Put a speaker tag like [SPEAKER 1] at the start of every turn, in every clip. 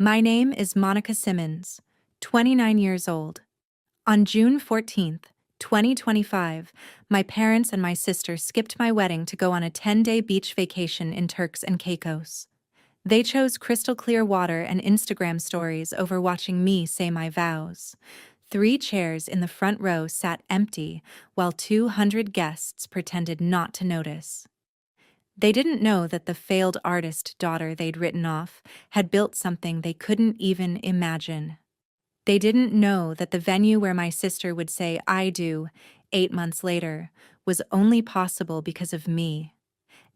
[SPEAKER 1] My name is Monica Simmons, 29 years old. On June 14th, 2025, my parents and my sister skipped my wedding to go on a 10-day beach vacation in Turks and Caicos. They chose crystal clear water and Instagram stories over watching me say my vows. 3 chairs in the front row sat empty, while 200 guests pretended not to notice. They didn't know that the failed artist daughter they'd written off had built something they couldn't even imagine. They didn't know that the venue where my sister would say "I do" 8 months later was only possible because of me.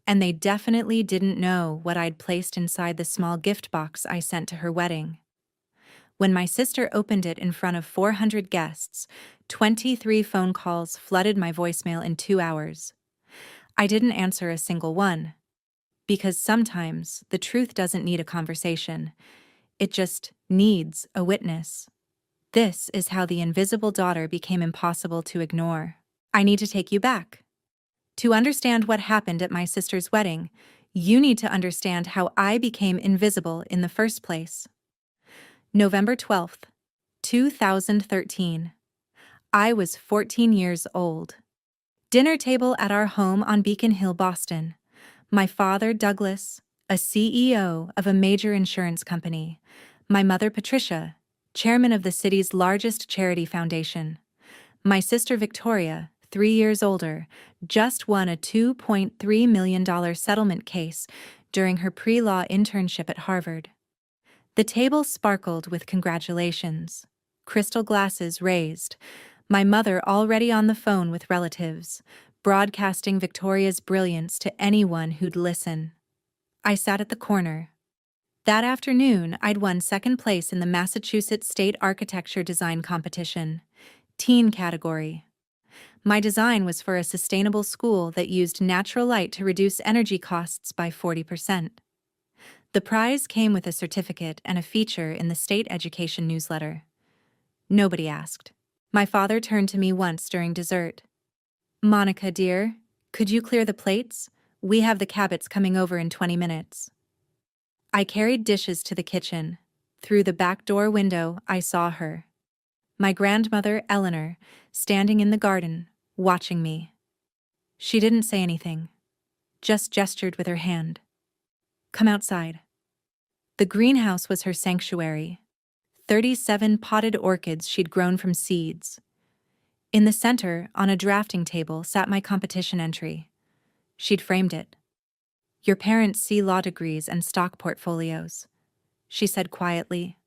[SPEAKER 1] And they definitely didn't know what I'd placed inside the small gift box I sent to her wedding. When my sister opened it in front of 400 guests, 23 phone calls flooded my voicemail in 2 hours. I didn't answer a single one. Because sometimes the truth doesn't need a conversation. It just needs a witness. This is how the invisible daughter became impossible to ignore. I need to take you back. To understand what happened at my sister's wedding, you need to understand how I became invisible in the first place. November 12th, 2013. I was 14 years old. Dinner table at our home on Beacon Hill, Boston. My father, Douglas, a CEO of a major insurance company. My mother, Patricia, chairman of the city's largest charity foundation. My sister, Victoria, 3 years older, just won a $2.3 million settlement case during her pre-law internship at Harvard. The table sparkled with congratulations. Crystal glasses raised. My mother already on the phone with relatives, broadcasting Victoria's brilliance to anyone who'd listen. I sat at the corner. That afternoon, I'd won second place in the Massachusetts State Architecture Design Competition, teen category. My design was for a sustainable school that used natural light to reduce energy costs by 40%. The prize came with a certificate and a feature in the state education newsletter. Nobody asked. My father turned to me once during dessert. "Monica, dear, could you clear the plates? We have the Cabots coming over in 20 minutes. I carried dishes to the kitchen. Through the back door window, I saw her. My grandmother, Eleanor, standing in the garden, watching me. She didn't say anything, just gestured with her hand. "Come outside." The greenhouse was her sanctuary. 37 potted orchids she'd grown from seeds. In the center, on a drafting table, sat my competition entry. She'd framed it. "Your parents see law degrees and stock portfolios," she said quietly.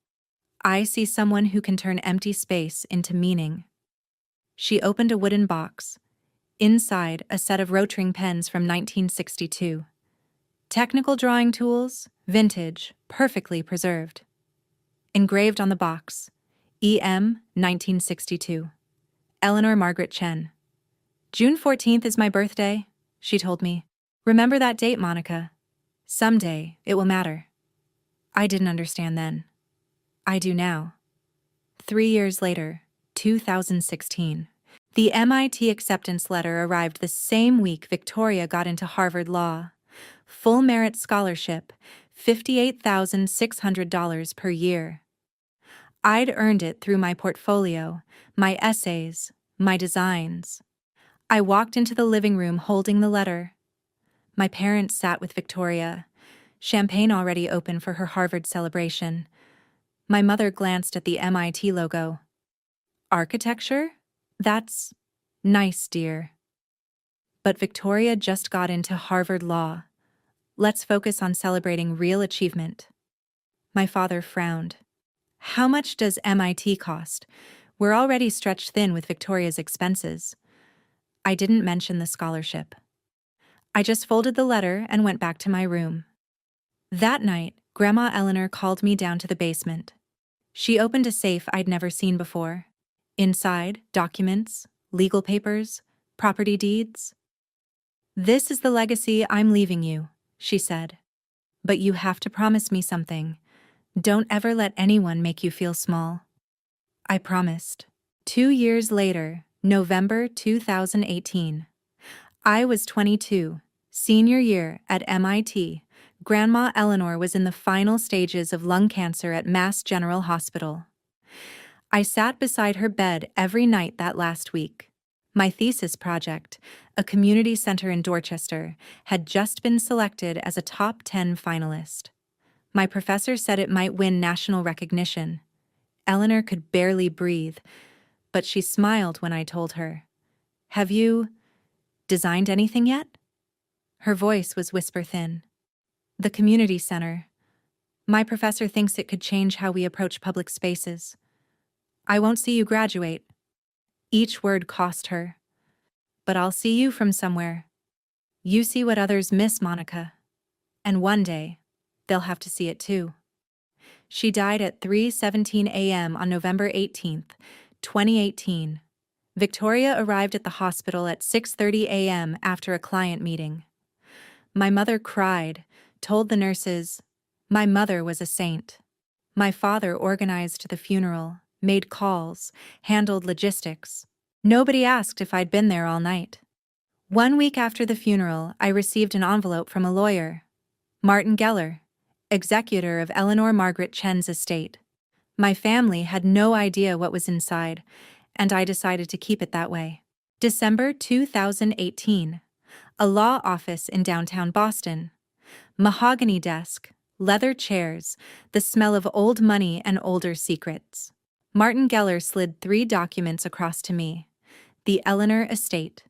[SPEAKER 1] "I see someone who can turn empty space into meaning." She opened a wooden box. Inside, a set of Rotring pens from 1962. Technical drawing tools, vintage, perfectly preserved. Engraved on the box, E.M. 1962. Eleanor Margaret Chen. "June 14th is my birthday," she told me. "Remember that date, Monica. Someday, it will matter." I didn't understand then. I do now. 3 years later, 2016. The MIT acceptance letter arrived the same week Victoria got into Harvard Law. Full merit scholarship, $58,600 per year. I'd earned it through my portfolio, my essays, my designs. I walked into the living room holding the letter. My parents sat with Victoria, champagne already open for her Harvard celebration. My mother glanced at the MIT logo. "Architecture? That's nice, dear." But Victoria just got into Harvard Law. Let's focus on celebrating real achievement. My father frowned. "How much does MIT cost? We're already stretched thin with Victoria's expenses." I didn't mention the scholarship. I just folded the letter and went back to my room. That night, Grandma Eleanor called me down to the basement. She opened a safe I'd never seen before. Inside, documents, legal papers, property deeds. "This is the legacy I'm leaving you," she said. "But you have to promise me something. Don't ever let anyone make you feel small." I promised. 2 years later, November 2018. I was 22, senior year at MIT, Grandma Eleanor was in the final stages of lung cancer at Mass General Hospital. I sat beside her bed every night that last week. My thesis project, a community center in Dorchester, had just been selected as a top 10 finalist. My professor said it might win national recognition. Eleanor could barely breathe, but she smiled when I told her, "Have you designed anything yet?" Her voice was whisper thin. "The community center. My professor thinks it could change how we approach public spaces. I won't see you graduate." Each word cost her. "But I'll see you from somewhere. You see what others miss, Monica. And one day, they'll have to see it too." She died at 3:17 a.m. on November 18th, 2018. Victoria arrived at the hospital at 6:30 a.m. after a client meeting. My mother cried, told the nurses, my mother was a saint. My father organized the funeral, made calls, handled logistics. Nobody asked if I'd been there all night. 1 week after the funeral, I received an envelope from a lawyer, Martin Geller, executor of Eleanor Margaret Chen's estate. My family had no idea what was inside, and I decided to keep it that way. December 2018. A law office in downtown Boston. Mahogany desk, leather chairs, the smell of old money and older secrets. Martin Geller slid 3 documents across to me. The Eleanor Estate,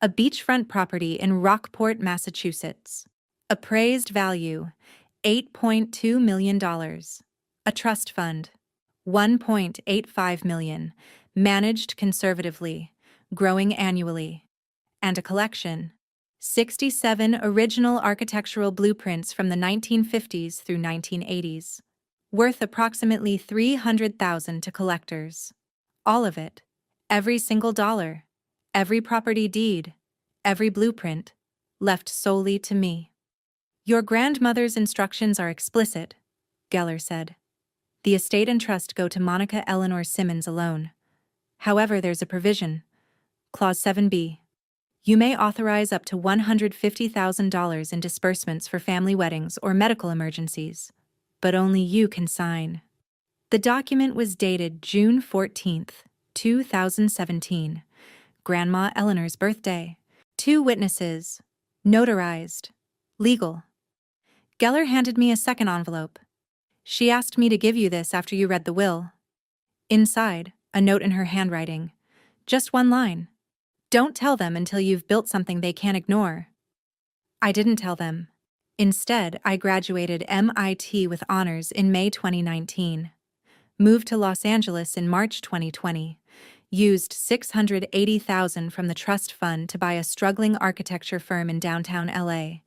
[SPEAKER 1] a beachfront property in Rockport, Massachusetts. Appraised value, $8.2 million. A trust fund, $1.85 million, managed conservatively, growing annually. And a collection, 67 original architectural blueprints from the 1950s through 1980s, worth approximately $300,000 to collectors. All of it, every single dollar, every property deed, every blueprint, left solely to me. "Your grandmother's instructions are explicit," Geller said. "The estate and trust go to Monica Eleanor Simmons alone. However, there's a provision, Clause 7b. You may authorize up to $150,000 in disbursements for family weddings or medical emergencies, but only you can sign." The document was dated June 14th, 2017, Grandma Eleanor's birthday. 2 witnesses, notarized, legal. Geller handed me a second envelope. "She asked me to give you this after you read the will." Inside, a note in her handwriting. Just 1 line. "Don't tell them until you've built something they can't ignore." I didn't tell them. Instead, I graduated MIT with honors in May 2019. Moved to Los Angeles in March 2020. Used $680,000 from the trust fund to buy a struggling architecture firm in downtown LA.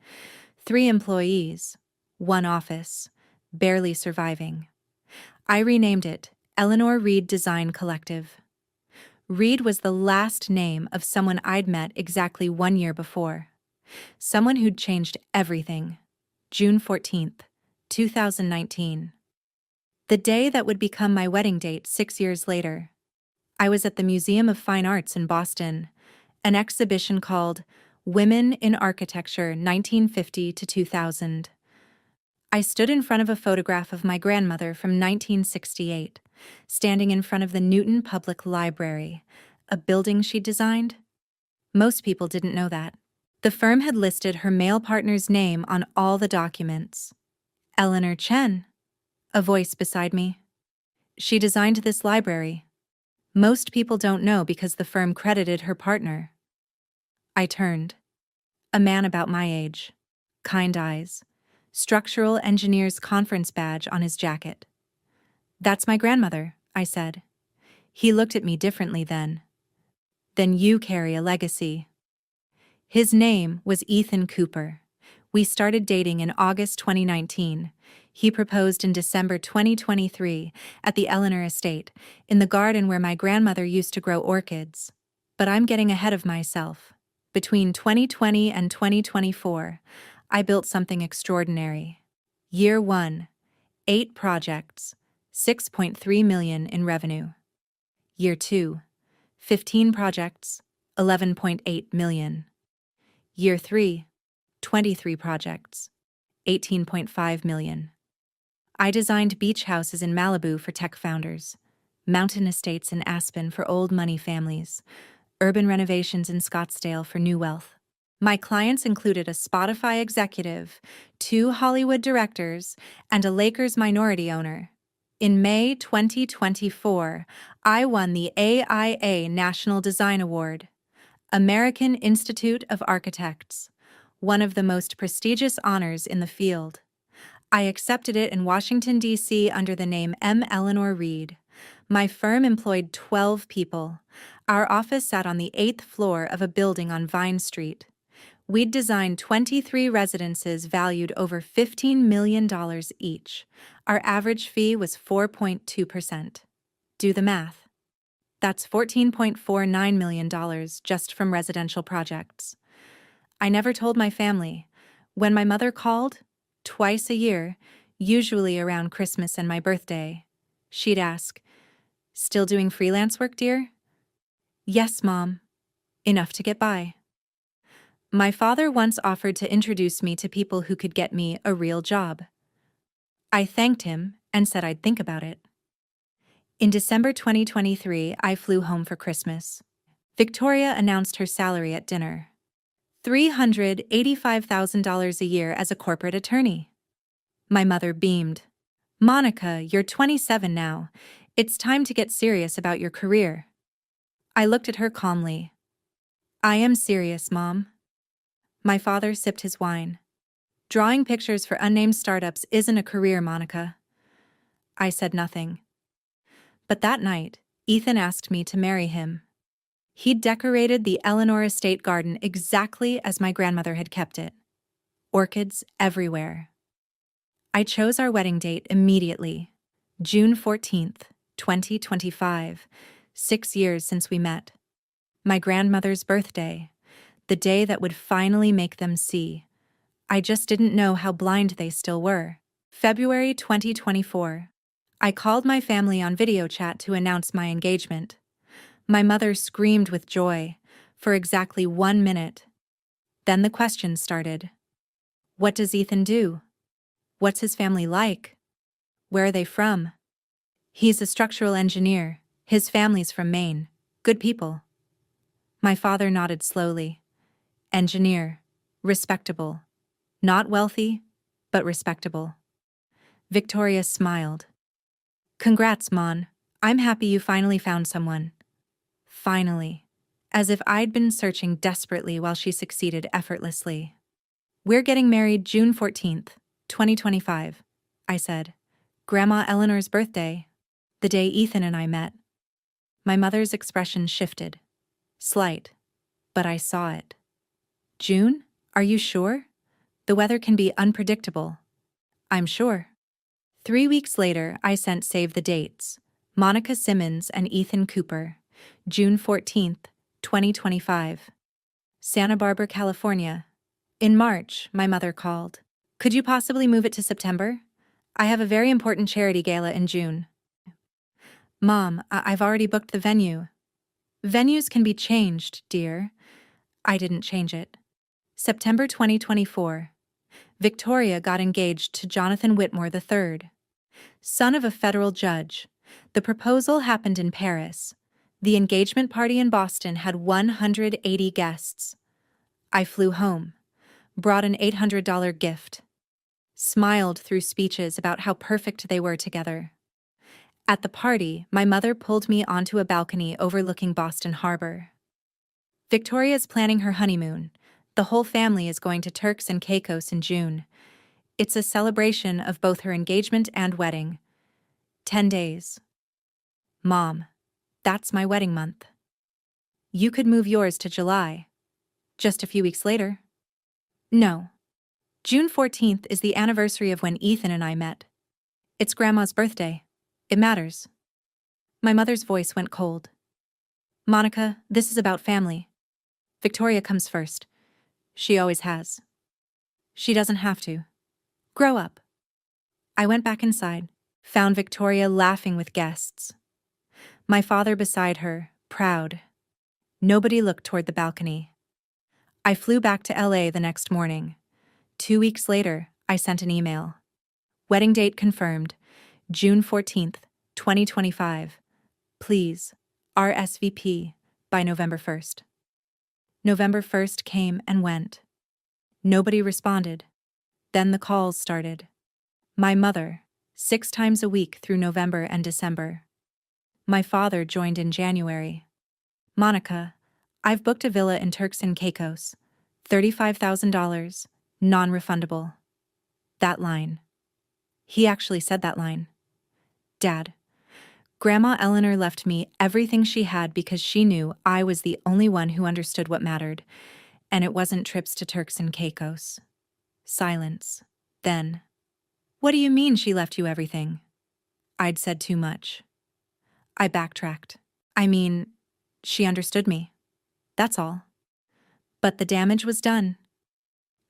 [SPEAKER 1] 3 employees, 1 office, barely surviving. I renamed it Eleanor Reed Design Collective. Reed was the last name of someone I'd met exactly 1 year before. Someone who'd changed everything. June 14th, 2019. The day that would become my wedding date 6 years later. I was at the Museum of Fine Arts in Boston, an exhibition called Women in Architecture 1950 to 2000. I stood in front of a photograph of my grandmother from 1968, standing in front of the Newton Public Library, a building she'd designed. Most people didn't know that. The firm had listed her male partner's name on all the documents. Eleanor Chen, a voice beside me. She designed this library. Most people don't know because the firm credited her partner. I turned. A man about my age. Kind eyes. Structural engineer's conference badge on his jacket. "That's my grandmother," I said. He looked at me differently then. "Then you carry a legacy." His name was Ethan Cooper. We started dating in August 2019. He proposed in December 2023 at the Eleanor Estate, in the garden where my grandmother used to grow orchids. But I'm getting ahead of myself. Between 2020 and 2024, I built something extraordinary. Year 1, 8 projects, $6.3 million in revenue. Year 2, 15 projects, $11.8 million. Year 3, 23 projects, $18.5 million. I designed beach houses in Malibu for tech founders, mountain estates in Aspen for old money families, urban renovations in Scottsdale for new wealth. My clients included a Spotify executive, 2 Hollywood directors, and a Lakers minority owner. In May 2024, I won the AIA National Design Award, American Institute of Architects, one of the most prestigious honors in the field. I accepted it in Washington, D.C. under the name M. Eleanor Reed. My firm employed 12 people. Our office sat on the 8th floor of a building on Vine Street. We'd designed 23 residences valued over $15 million each. Our average fee was 4.2%. Do the math. That's $14.49 million just from residential projects. I never told my family. When my mother called, twice a year, usually around Christmas and my birthday, she'd ask, "Still doing freelance work, dear?" "Yes, Mom. Enough to get by." My father once offered to introduce me to people who could get me a real job. I thanked him and said I'd think about it. In December 2023, I flew home for Christmas. Victoria announced her salary at dinner. $385,000 a year as a corporate attorney. My mother beamed. "Monica, you're 27 now. It's time to get serious about your career." I looked at her calmly. "I am serious, Mom." My father sipped his wine. "Drawing pictures for unnamed startups isn't a career, Monica." I said nothing. But that night, Ethan asked me to marry him. He'd decorated the Eleanor estate garden exactly as my grandmother had kept it. Orchids everywhere. I chose our wedding date immediately, June 14th, 2025, 6 years since we met. My grandmother's birthday, the day that would finally make them see. I just didn't know how blind they still were. February 2024. I called my family on video chat to announce my engagement. My mother screamed with joy for exactly 1 minute. Then the questions started. What does Ethan do? What's his family like? Where are they from? He's a structural engineer. His family's from Maine. Good people. My father nodded slowly. Engineer. Respectable. Not wealthy, but respectable. Victoria smiled. Congrats, Mon. I'm happy you finally found someone. Finally. As if I'd been searching desperately while she succeeded effortlessly. We're getting married June 14th, 2025, I said. Grandma Eleanor's birthday. The day Ethan and I met. My mother's expression shifted. Slight. But I saw it. June? Are you sure? The weather can be unpredictable. I'm sure. 3 weeks later, I sent save the dates. Monica Simmons and Ethan Cooper. June 14th, 2025. Santa Barbara, California. In March, my mother called. Could you possibly move it to September? I have a very important charity gala in June. Mom, I've already booked the venue. Venues can be changed, dear. I didn't change it. September 2024. Victoria got engaged to Jonathan Whitmore III, son of a federal judge. The proposal happened in Paris. The engagement party in Boston had 180 guests. I flew home, brought an $800 gift, smiled through speeches about how perfect they were together. At the party, my mother pulled me onto a balcony overlooking Boston Harbor. Victoria's planning her honeymoon. The whole family is going to Turks and Caicos in June. It's a celebration of both her engagement and wedding. 10 days. Mom, that's my wedding month. You could move yours to July. Just a few weeks later. No. June 14th is the anniversary of when Ethan and I met. It's Grandma's birthday. It matters. My mother's voice went cold. Monica, this is about family. Victoria comes first. She always has. She doesn't have to. Grow up. I went back inside, found Victoria laughing with guests. My father beside her, proud. Nobody looked toward the balcony. I flew back to LA the next morning. 2 weeks later, I sent an email. Wedding date confirmed, June 14th, 2025. Please, RSVP, by November 1st. November 1st came and went. Nobody responded. Then the calls started. My mother, 6 times a week through November and December. My father joined in January. Monica, I've booked a villa in Turks and Caicos. $35,000, non-refundable. That line. He actually said that line. Dad, Grandma Eleanor left me everything she had because she knew I was the only one who understood what mattered, and it wasn't trips to Turks and Caicos. Silence. Then, what do you mean she left you everything? I'd said too much. I backtracked. I mean, she understood me. That's all. But the damage was done.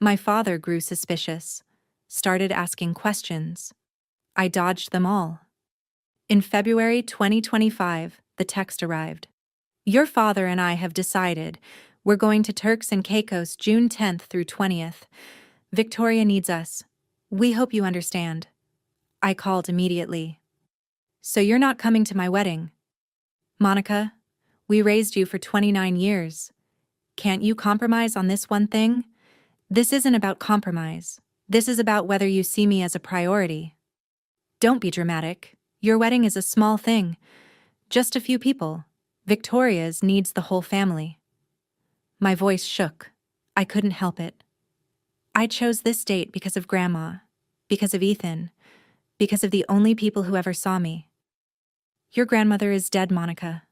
[SPEAKER 1] My father grew suspicious, started asking questions. I dodged them all. In February 2025, the text arrived. Your father and I have decided we're going to Turks and Caicos June 10th through 20th. Victoria needs us. We hope you understand. I called immediately. So you're not coming to my wedding? Monica, we raised you for 29 years. Can't you compromise on this one thing? This isn't about compromise. This is about whether you see me as a priority. Don't be dramatic. Your wedding is a small thing. Just a few people. Victoria's needs the whole family. My voice shook. I couldn't help it. I chose this date because of Grandma, because of Ethan, because of the only people who ever saw me. Your grandmother is dead, Monica.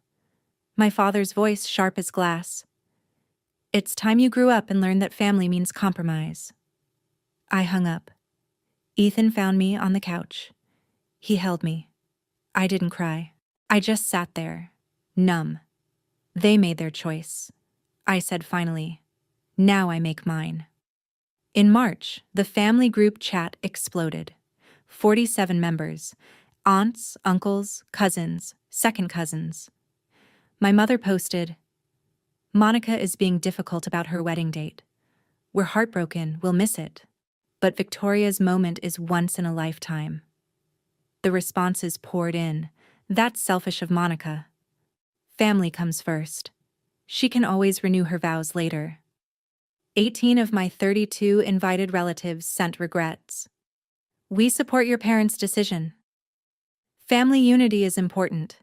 [SPEAKER 1] My father's voice sharp as glass. It's time you grew up and learned that family means compromise. I hung up. Ethan found me on the couch. He held me. I didn't cry. I just sat there, numb. They made their choice. I said finally, now I make mine. In March, the family group chat exploded. 47 members, aunts, uncles, cousins, second cousins. My mother posted, Monica is being difficult about her wedding date. We're heartbroken, we'll miss it. But Victoria's moment is once in a lifetime. The responses poured in. That's selfish of Monica. Family comes first. She can always renew her vows later. 18 of my 32 invited relatives sent regrets. We support your parents' decision. Family unity is important.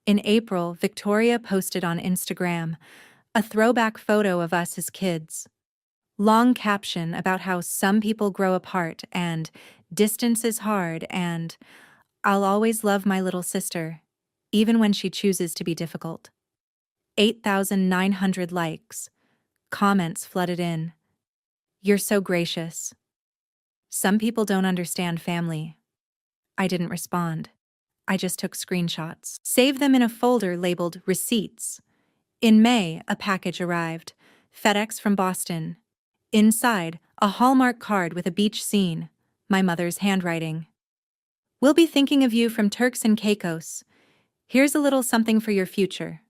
[SPEAKER 1] In April, Victoria posted on Instagram a throwback photo of us as kids. Long caption about how some people grow apart and distance is hard and I'll always love my little sister, even when she chooses to be difficult. 8,900 likes. Comments flooded in. You're so gracious. Some people don't understand family. I didn't respond. I just took screenshots. Saved them in a folder labeled Receipts. In May, a package arrived. FedEx from Boston. Inside, a Hallmark card with a beach scene. My mother's handwriting. We'll be thinking of you from Turks and Caicos. Here's a little something for your future.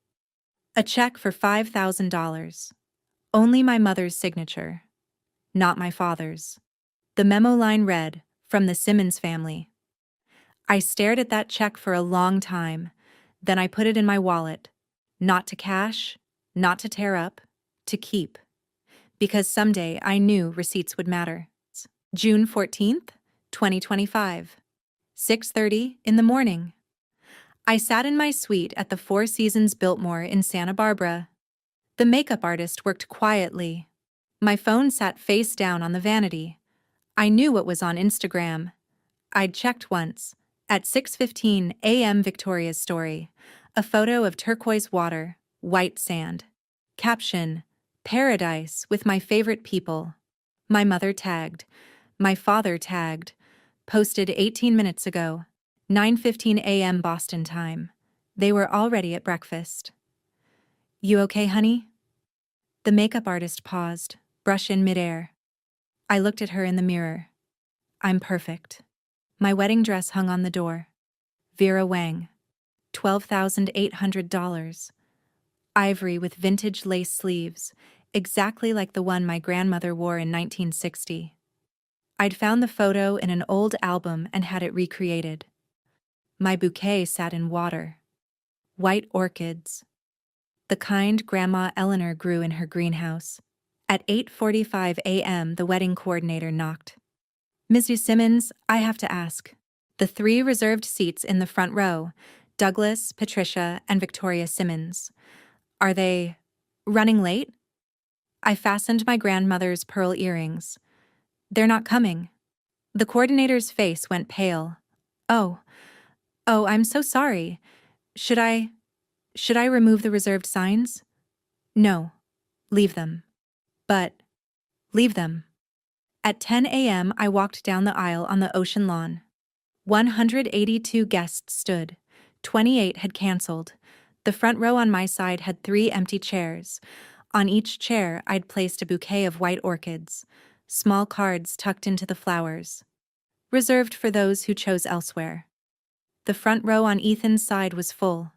[SPEAKER 1] A check for $5,000. Only my mother's signature. Not my father's. The memo line read, from the Simmons family. I stared at that check for a long time. Then I put it in my wallet. Not to cash, not to tear up, to keep. Because someday I knew receipts would matter. June 14th, 2025. 6:30 in the morning. I sat in my suite at the Four Seasons Biltmore in Santa Barbara. The makeup artist worked quietly. My phone sat face down on the vanity. I knew what was on Instagram. I'd checked once. At 6:15 a.m. Victoria's story. A photo of turquoise water, white sand. Caption, Paradise with my favorite people. My mother tagged. My father tagged. Posted 18 minutes ago. 9:15 a.m. Boston time. They were already at breakfast. You okay, honey? The makeup artist paused, brush in midair. I looked at her in the mirror. I'm perfect. My wedding dress hung on the door. Vera Wang. $12,800. Ivory with vintage lace sleeves, exactly like the one my grandmother wore in 1960. I'd found the photo in an old album and had it recreated. My bouquet sat in water. White orchids. The kind Grandma Eleanor grew in her greenhouse. At 8:45 a.m., the wedding coordinator knocked. "Mr. Simmons, I have to ask. The 3 reserved seats in the front row, Douglas, Patricia, and Victoria Simmons. Are they running late?" I fastened my grandmother's pearl earrings. "They're not coming." The coordinator's face went pale. Oh, I'm so sorry. Should I remove the reserved signs?" "No, leave them." "But, leave them." At 10 a.m., I walked down the aisle on the ocean lawn. 182 guests stood. 28 had canceled. The front row on my side had 3 empty chairs. On each chair, I'd placed a bouquet of white orchids, small cards tucked into the flowers, reserved for those who chose elsewhere. The front row on Ethan's side was full.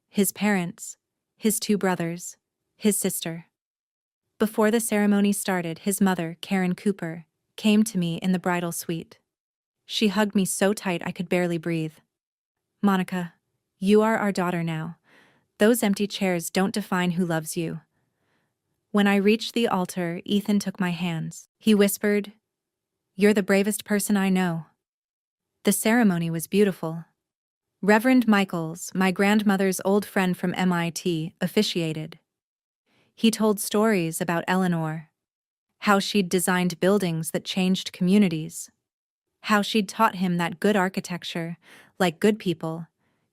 [SPEAKER 1] His parents, his 2 brothers, his sister. Before the ceremony started, his mother, Karen Cooper, came to me in the bridal suite. She hugged me so tight I could barely breathe. "Monica, you are our daughter now. Those empty chairs don't define who loves you." When I reached the altar, Ethan took my hands. He whispered, "You're the bravest person I know." The ceremony was beautiful. Reverend Michaels, my grandmother's old friend from MIT, officiated. He told stories about Eleanor, how she'd designed buildings that changed communities, how she'd taught him that good architecture, like good people,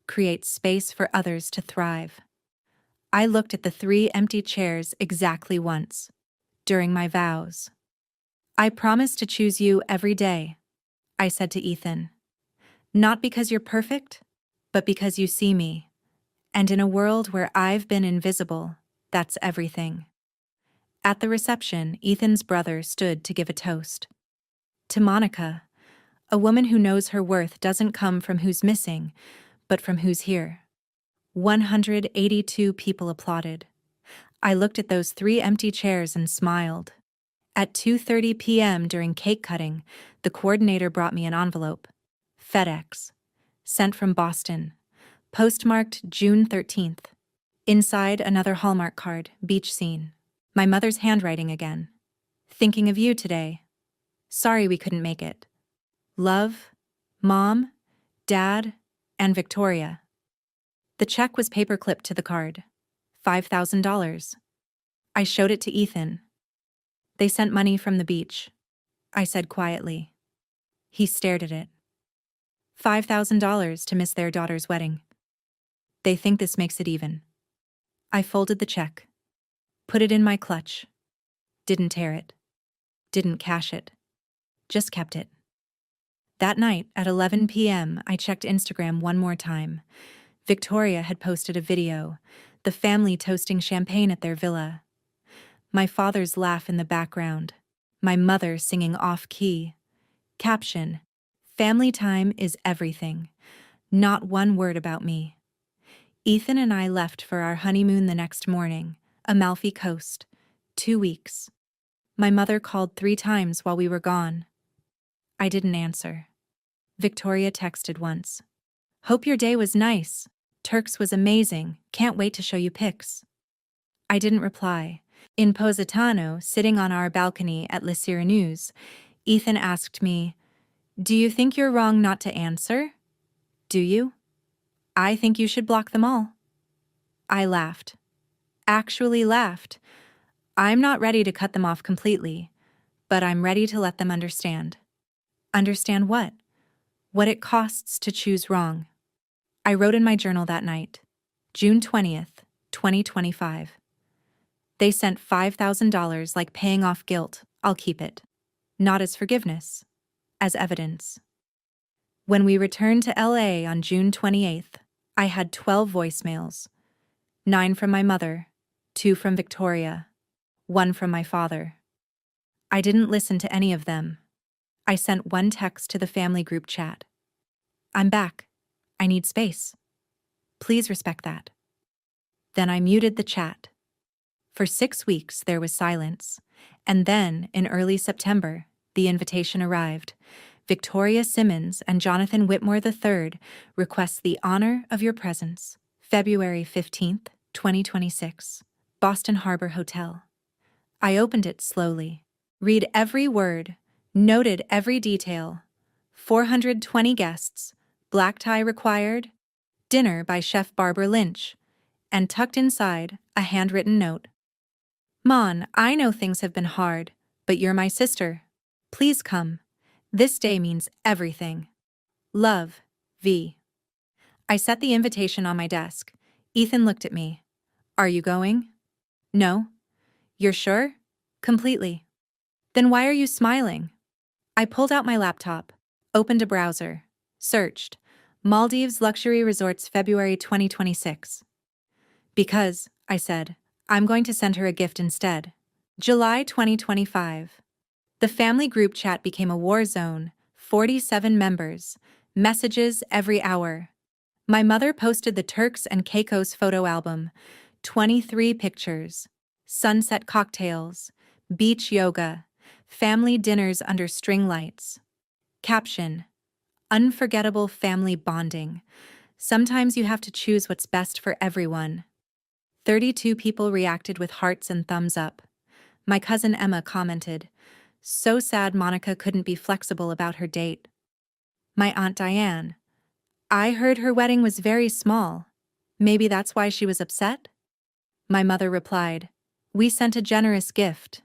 [SPEAKER 1] creates space for others to thrive. I looked at the 3 empty chairs exactly once, during my vows. "I promise to choose you every day," I said to Ethan. "Not because you're perfect, but because you see me. And in a world where I've been invisible, that's everything." At the reception, Ethan's brother stood to give a toast. "To Monica, a woman who knows her worth doesn't come from who's missing, but from who's here." 182 people applauded. I looked at those 3 empty chairs and smiled. At 2:30 p.m. during cake cutting, the coordinator brought me an envelope. FedEx. Sent from Boston. Postmarked June 13th. Inside, another Hallmark card, beach scene. My mother's handwriting again. "Thinking of you today. Sorry we couldn't make it. Love, Mom, Dad, and Victoria." The check was paper-clipped to the card. $5,000. I showed it to Ethan. "They sent money from the beach," I said quietly. He stared at it. $5,000 to miss their daughter's wedding. "They think this makes it even." I folded the check. Put it in my clutch. Didn't tear it. Didn't cash it. Just kept it. That night, at 11 p.m., I checked Instagram one more time. Victoria had posted a video, the family toasting champagne at their villa. My father's laugh in the background. My mother singing off-key. Caption: "Family time is everything. Not one word about me." Ethan and I left for our honeymoon the next morning, Amalfi Coast. 2 weeks. My mother called 3 times while we were gone. I didn't answer. Victoria texted once. "Hope your day was nice. Turks was amazing. Can't wait to show you pics." I didn't reply. In Positano, sitting on our balcony at Le Cyrenus, Ethan asked me, "Do you think you're wrong not to answer? Do you? I think you should block them all." I laughed. Actually laughed. I'm not ready to cut them off completely, but I'm ready to let them understand. Understand what? What it costs to choose wrong. I wrote in my journal that night, June 20th, 2025. "They sent $5,000 like paying off guilt. I'll keep it. Not as forgiveness, as evidence." When we returned to LA on June 28th, I had 12 voicemails. 9 from my mother, 2 from Victoria, 1 from my father. I didn't listen to any of them. I sent one text to the family group chat. "I'm back. I need space. Please respect that." Then I muted the chat. For 6 weeks there was silence, and then, in early September, The invitation arrived. Victoria Simmons and Jonathan Whitmore III request the honor of your presence. February 15th, 2026. Boston Harbor Hotel. I opened it slowly. Read every word. Noted every detail. 420 guests. Black tie required. Dinner by Chef Barbara Lynch. And tucked inside, a handwritten note. Mon, I know things have been hard, but you're my sister. Please come. This day means everything. Love, V. I set the invitation on my desk. Ethan looked at me. Are you going? No. You're sure? Completely. Then why are you smiling? I pulled out my laptop, opened a browser, searched Maldives Luxury Resorts February 2026. Because, I said, I'm going to send her a gift instead. July 2025. The family group chat became a war zone, 47 members, messages every hour. My mother posted the Turks and Caicos photo album, 23 pictures, sunset cocktails, beach yoga, family dinners under string lights. Caption: unforgettable family bonding. Sometimes you have to choose what's best for everyone. 32 people reacted with hearts and thumbs up. My cousin Emma commented, so sad Monica couldn't be flexible about her date. My Aunt Diane, I heard her wedding was very small. Maybe that's why she was upset? My mother replied, we sent a generous gift.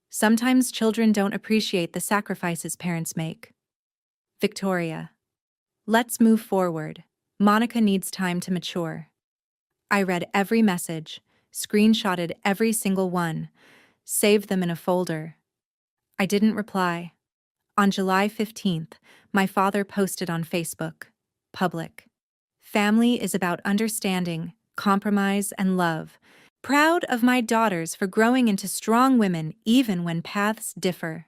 [SPEAKER 1] Sometimes children don't appreciate the sacrifices parents make. Victoria, let's move forward. Monica needs time to mature. I read every message, screenshotted every single one, saved them in a folder. I didn't reply. On July 15th, my father posted on Facebook, public. Family is about understanding, compromise, and love. Proud of my daughters for growing into strong women even when paths differ.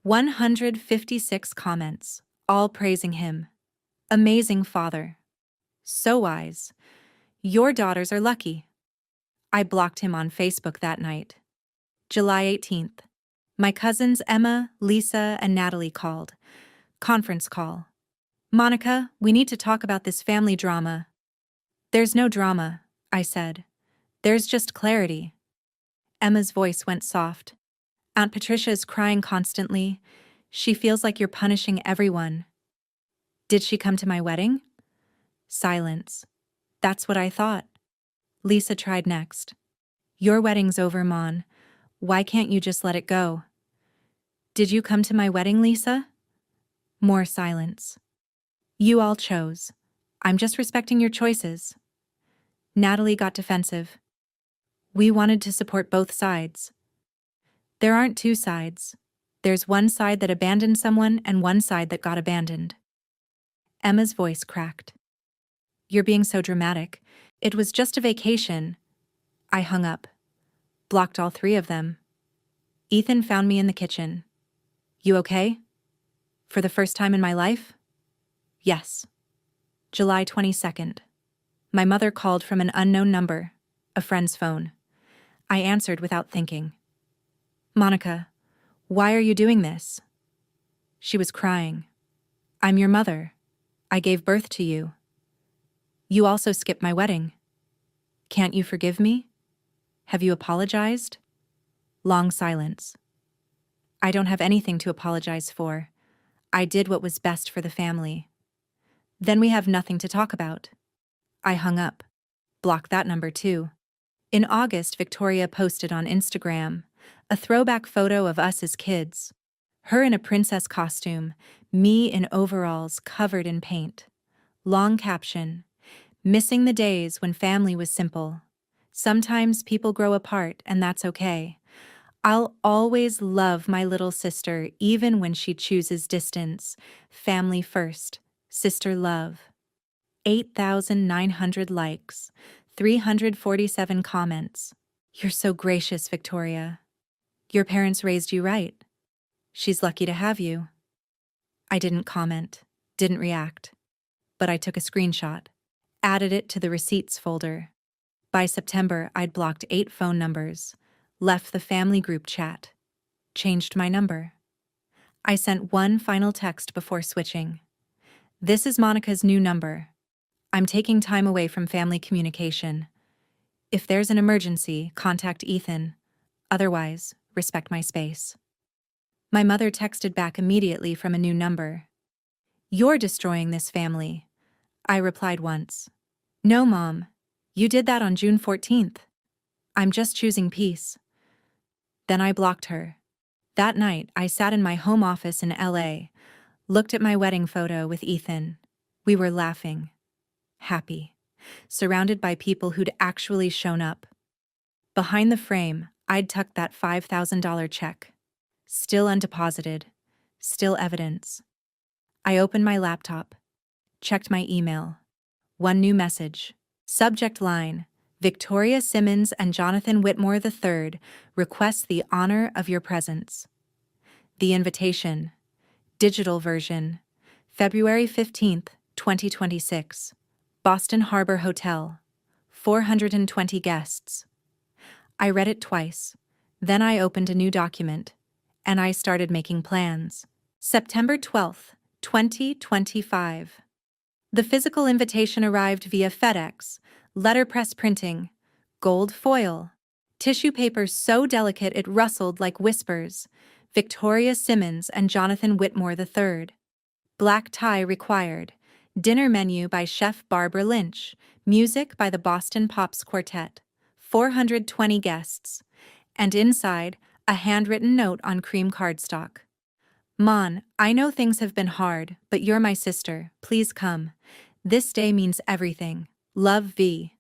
[SPEAKER 1] 156 comments, all praising him. Amazing father. So wise. Your daughters are lucky. I blocked him on Facebook that night. July 18th. My cousins Emma, Lisa, and Natalie called. Conference call. Monica, we need to talk about this family drama. There's no drama, I said. There's just clarity. Emma's voice went soft. Aunt Patricia is crying constantly. She feels like you're punishing everyone. Did she come to my wedding? Silence. That's what I thought. Lisa tried next. Your wedding's over, Mon. Why can't you just let it go? Did you come to my wedding, Lisa? More silence. You all chose. I'm just respecting your choices. Natalie got defensive. We wanted to support both sides. There aren't two sides. There's one side that abandoned someone and one side that got abandoned. Emma's voice cracked. You're being so dramatic. It was just a vacation. I hung up. Blocked all three of them. Ethan found me in the kitchen. You okay? For the first time in my life? Yes. July 22nd. My mother called from an unknown number, a friend's phone. I answered without thinking. Monica, why are you doing this? She was crying. I'm your mother. I gave birth to you. You also skipped my wedding. Can't you forgive me? Have you apologized? Long silence. I don't have anything to apologize for. I did what was best for the family. Then we have nothing to talk about. I hung up. Block that number too. In August, Victoria posted on Instagram a throwback photo of us as kids. Her in a princess costume, me in overalls covered in paint. Long caption, missing the days when family was simple. Sometimes people grow apart and that's okay. I'll always love my little sister even when she chooses distance. Family first, sister love. 8,900 likes, 347 comments. You're so gracious, Victoria. Your parents raised you right. She's lucky to have you. I didn't comment, didn't react, but I took a screenshot, added it to the receipts folder. By September, I'd blocked 8 phone numbers, left the family group chat, changed my number. I sent one final text before switching. This is Monica's new number. I'm taking time away from family communication. If there's an emergency, contact Ethan. Otherwise, respect my space. My mother texted back immediately from a new number. You're destroying this family. I replied once. No, Mom. You did that on June 14th. I'm just choosing peace. Then I blocked her. That night, I sat in my home office in LA, looked at my wedding photo with Ethan. We were laughing, happy, surrounded by people who'd actually shown up. Behind the frame, I'd tucked that $5,000 check. Still undeposited, still evidence. I opened my laptop, checked my email. One new message. Subject line: Victoria Simmons and Jonathan Whitmore III request the honor of your presence. The invitation. Digital version. February 15th, 2026. Boston Harbor Hotel. 420 guests. I read it twice. Then I opened a new document, and I started making plans. September 12th, 2025. The physical invitation arrived via FedEx, letterpress printing, gold foil, tissue paper so delicate it rustled like whispers, Victoria Simmons and Jonathan Whitmore III. Black tie required, dinner menu by Chef Barbara Lynch, music by the Boston Pops Quartet, 420 guests, and inside, a handwritten note on cream cardstock. Mon, I know things have been hard, but you're my sister, please come. This day means everything. Love, V.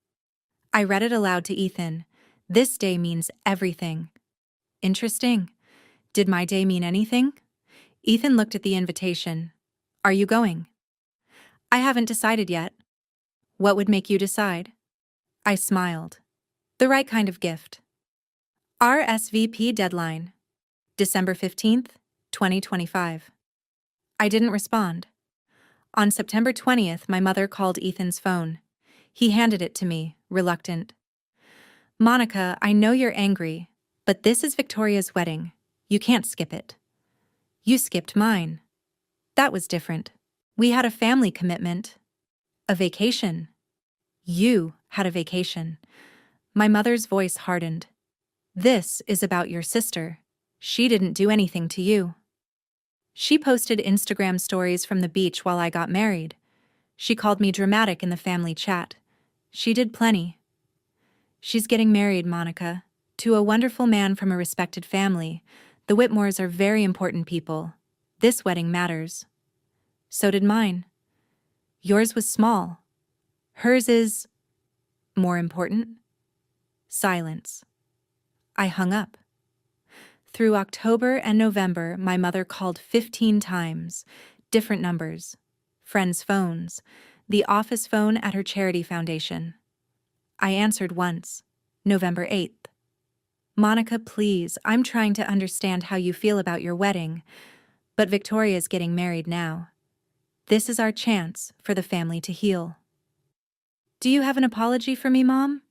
[SPEAKER 1] I read it aloud to Ethan. This day means everything. Interesting. Did my day mean anything? Ethan looked at the invitation. Are you going? I haven't decided yet. What would make you decide? I smiled. The right kind of gift. RSVP deadline. December 15th, 2025. I didn't respond. On September 20th, my mother called Ethan's phone. He handed it to me, reluctant. Monica, I know you're angry, but this is Victoria's wedding. You can't skip it. You skipped mine. That was different. We had a family commitment. A vacation. You had a vacation. My mother's voice hardened. This is about your sister. She didn't do anything to you. She posted Instagram stories from the beach while I got married. She called me dramatic in the family chat. She did plenty. She's getting married, Monica, to a wonderful man from a respected family. The Whitmores are very important people. This wedding matters. So did mine. Yours was small. Hers is more important. Silence. I hung up. Through October and November, my mother called 15 times, different numbers, friends' phones, the office phone at her charity foundation. I answered once, November 8th. Monica, please, I'm trying to understand how you feel about your wedding, but Victoria's getting married now. This is our chance for the family to heal. Do you have an apology for me, Mom?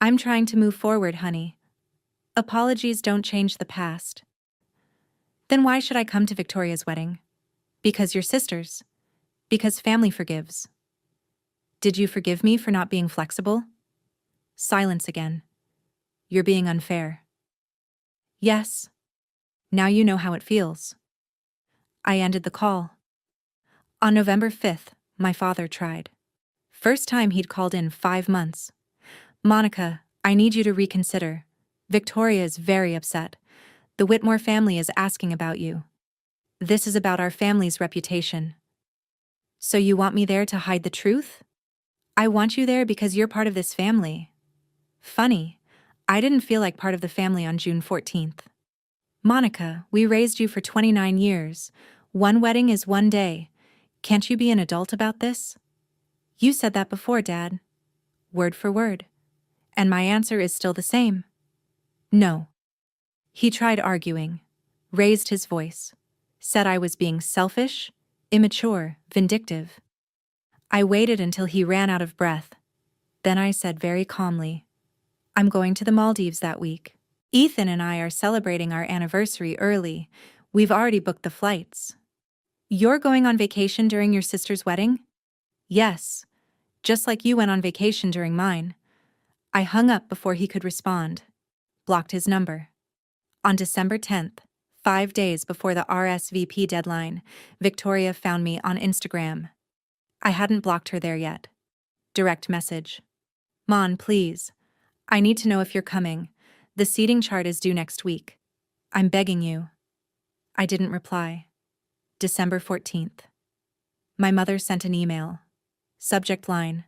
[SPEAKER 1] I'm trying to move forward, honey. Apologies don't change the past. Then why should I come to Victoria's wedding? Because you're sisters. Because family forgives. Did you forgive me for not being flexible? Silence again. You're being unfair. Yes. Now you know how it feels. I ended the call. On November 5th, my father tried. First time he'd called in 5 months. Monica, I need you to reconsider. Victoria is very upset. The Whitmore family is asking about you. This is about our family's reputation. So you want me there to hide the truth? I want you there because you're part of this family. Funny, I didn't feel like part of the family on June 14th. Monica, we raised you for 29 years. One wedding is one day. Can't you be an adult about this? You said that before, Dad. Word for word. And my answer is still the same. No. He tried arguing, raised his voice, said I was being selfish, immature, vindictive. I waited until he ran out of breath. Then I said very calmly, I'm going to the Maldives that week. Ethan and I are celebrating our anniversary early. We've already booked the flights. You're going on vacation during your sister's wedding? Yes, just like you went on vacation during mine. I hung up before he could respond. Blocked his number. On December 10th, 5 days before the RSVP deadline, Victoria found me on Instagram. I hadn't blocked her there yet. Direct message. Mon, please. I need to know if you're coming. The seating chart is due next week. I'm begging you. I didn't reply. December 14th. My mother sent an email. Subject line: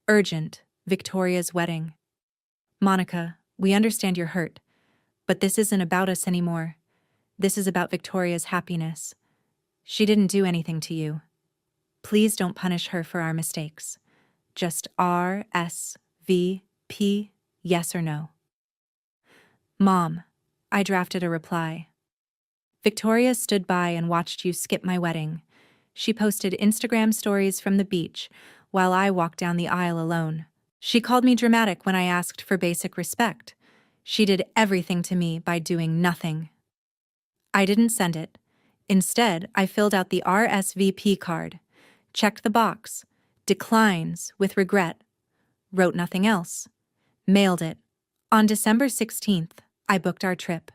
[SPEAKER 1] Urgent, Victoria's wedding. Monica, we understand you're hurt, but this isn't about us anymore. This is about Victoria's happiness. She didn't do anything to you. Please don't punish her for our mistakes. Just RSVP, yes or no. Mom, I drafted a reply. Victoria stood by and watched you skip my wedding. She posted Instagram stories from the beach while I walked down the aisle alone. She called me dramatic when I asked for basic respect. She did everything to me by doing nothing. I didn't send it. Instead, I filled out the RSVP card, checked the box, declines with regret, wrote nothing else, mailed it. On December 16th, I booked our trip.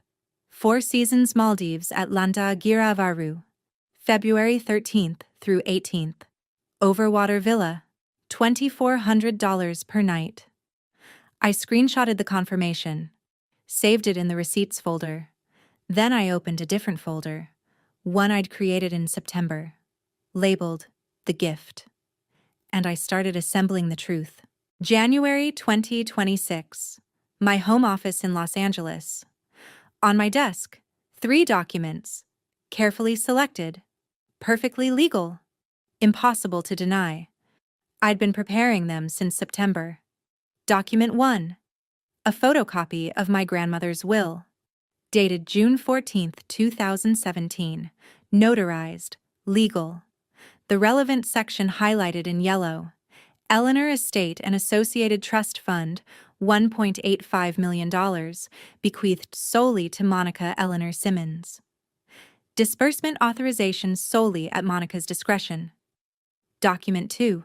[SPEAKER 1] 4 Seasons Maldives at Landa Giravaru. February 13th through 18th. Overwater Villa. $2,400 per night. I screenshotted the confirmation, saved it in the receipts folder. Then I opened a different folder, one I'd created in September, labeled The Gift. And I started assembling the truth. January 2026. My home office in Los Angeles. On my desk, 3 documents, carefully selected, perfectly legal, impossible to deny. I'd been preparing them since September. Document 1. A photocopy of my grandmother's will. Dated June 14, 2017. Notarized. Legal. The relevant section highlighted in yellow. Eleanor Estate and Associated Trust Fund, $1.85 million, bequeathed solely to Monica Eleanor Simmons. Disbursement authorization solely at Monica's discretion. Document 2.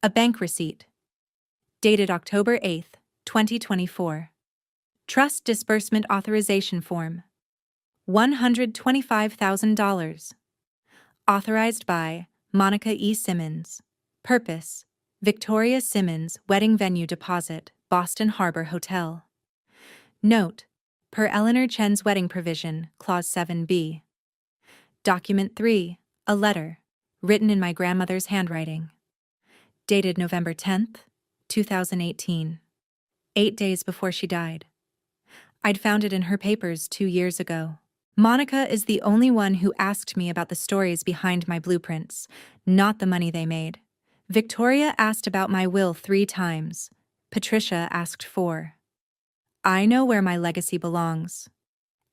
[SPEAKER 1] A bank receipt. Dated October 8, 2024. Trust disbursement authorization form. $125,000. Authorized by Monica E. Simmons. Purpose: Victoria Simmons Wedding Venue Deposit, Boston Harbor Hotel. Note: per Eleanor Chen's wedding provision, Clause 7b. Document 3. A letter, written in my grandmother's handwriting. Dated November 10th, 2018. 8 days before she died. I'd found it in her papers 2 years ago. Monica is the only one who asked me about the stories behind my blueprints, not the money they made. Victoria asked about my will 3 times. Patricia asked 4. I know where my legacy belongs.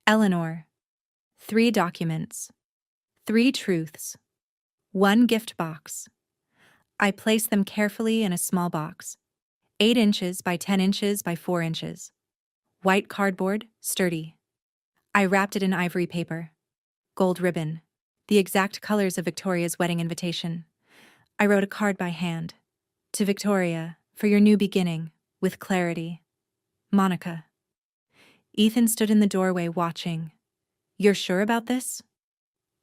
[SPEAKER 1] Eleanor. 3 documents. 3 truths. 1 gift box. I placed them carefully in a small box. 8 inches by 10 inches by 4 inches. White cardboard, sturdy. I wrapped it in ivory paper. Gold ribbon. The exact colors of Victoria's wedding invitation. I wrote a card by hand. To Victoria, for your new beginning, with clarity. Monica. Ethan stood in the doorway watching. You're sure about this?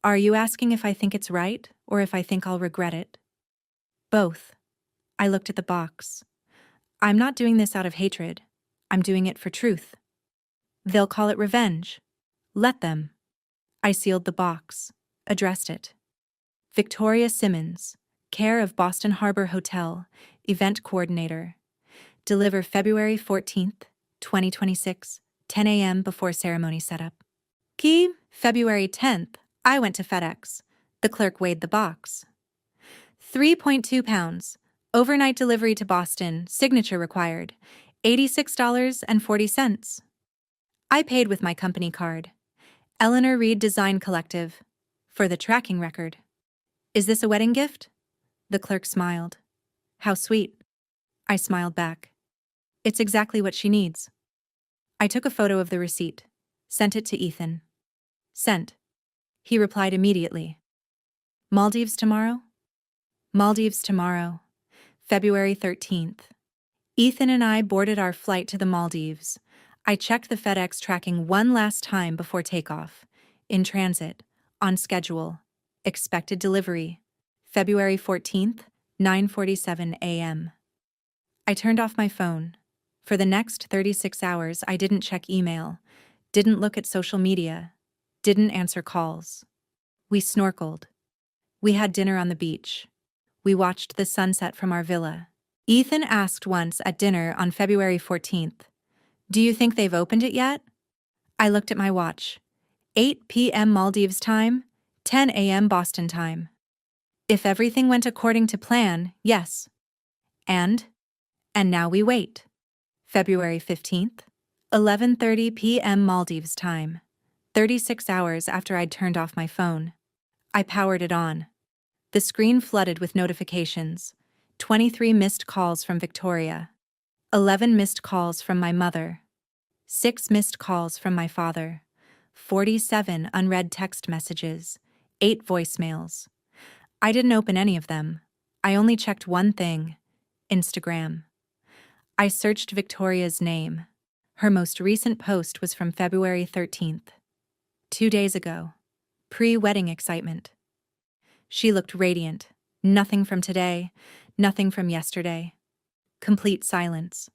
[SPEAKER 1] Are you asking if I think it's right, or if I think I'll regret it? Both. I looked at the box. I'm not doing this out of hatred. I'm doing it for truth. They'll call it revenge. Let them. I sealed the box, addressed it. Victoria Simmons, care of Boston Harbor Hotel, event coordinator. Deliver February 14th, 2026, 10 a.m. before ceremony setup. Key, February 10th, I went to FedEx. The clerk weighed the box. 3.2 pounds. Overnight delivery to Boston, signature required. $86.40. I paid with my company card. Eleanor Reed Design Collective. For the tracking record. Is this a wedding gift? The clerk smiled. How sweet. I smiled back. It's exactly what she needs. I took a photo of the receipt. Sent it to Ethan. Sent. He replied immediately. Maldives tomorrow? Maldives tomorrow. February 13th. Ethan and I boarded our flight to the Maldives. I checked the FedEx tracking one last time before takeoff. In transit. On schedule. Expected delivery. February 14th, 9:47 a.m. I turned off my phone. For the next 36 hours, I didn't check email, didn't look at social media, didn't answer calls. We snorkeled. We had dinner on the beach. We watched the sunset from our villa. Ethan asked once at dinner on February 14th, "Do you think they've opened it yet?" I looked at my watch. 8 p.m. Maldives time, 10 a.m. Boston time. If everything went according to plan, yes. And now we wait. February 15th, 11:30 p.m. Maldives time. 36 hours after I'd turned off my phone. I powered it on. The screen flooded with notifications. 23 missed calls from Victoria. 11 missed calls from my mother. 6 missed calls from my father. 47 unread text messages. 8 voicemails. I didn't open any of them. I only checked one thing: Instagram. I searched Victoria's name. Her most recent post was from February 13th. 2 days ago. Pre-wedding excitement. She looked radiant. Nothing from today, nothing from yesterday. Complete silence.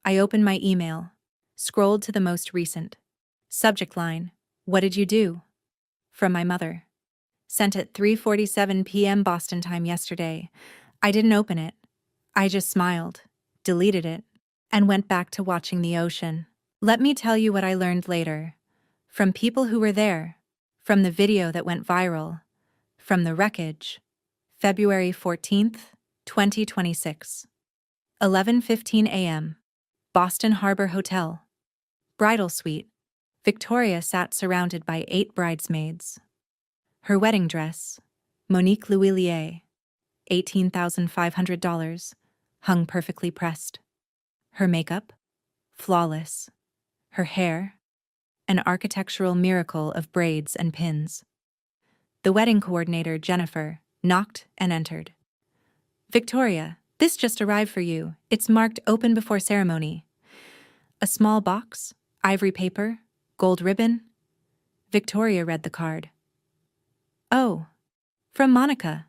[SPEAKER 1] I opened my email. Scrolled to the most recent. Subject line: What did you do? From my mother. Sent at 3:47 p.m. Boston time yesterday. I didn't open it. I just smiled, deleted it, and went back to watching the ocean. Let me tell you what I learned later. From people who were there. From the video that went viral. From the wreckage. February 14th, 2026. 11:15 a.m. Boston Harbor Hotel. Bridal suite. Victoria sat surrounded by 8 bridesmaids. Her wedding dress, Monique Louillier, $18,500, hung perfectly pressed. Her makeup, flawless. Her hair, an architectural miracle of braids and pins. The wedding coordinator, Jennifer, knocked and entered. Victoria, this just arrived for you. It's marked open before ceremony. A small box, ivory paper, gold ribbon. Victoria read the card. Oh, from Monica.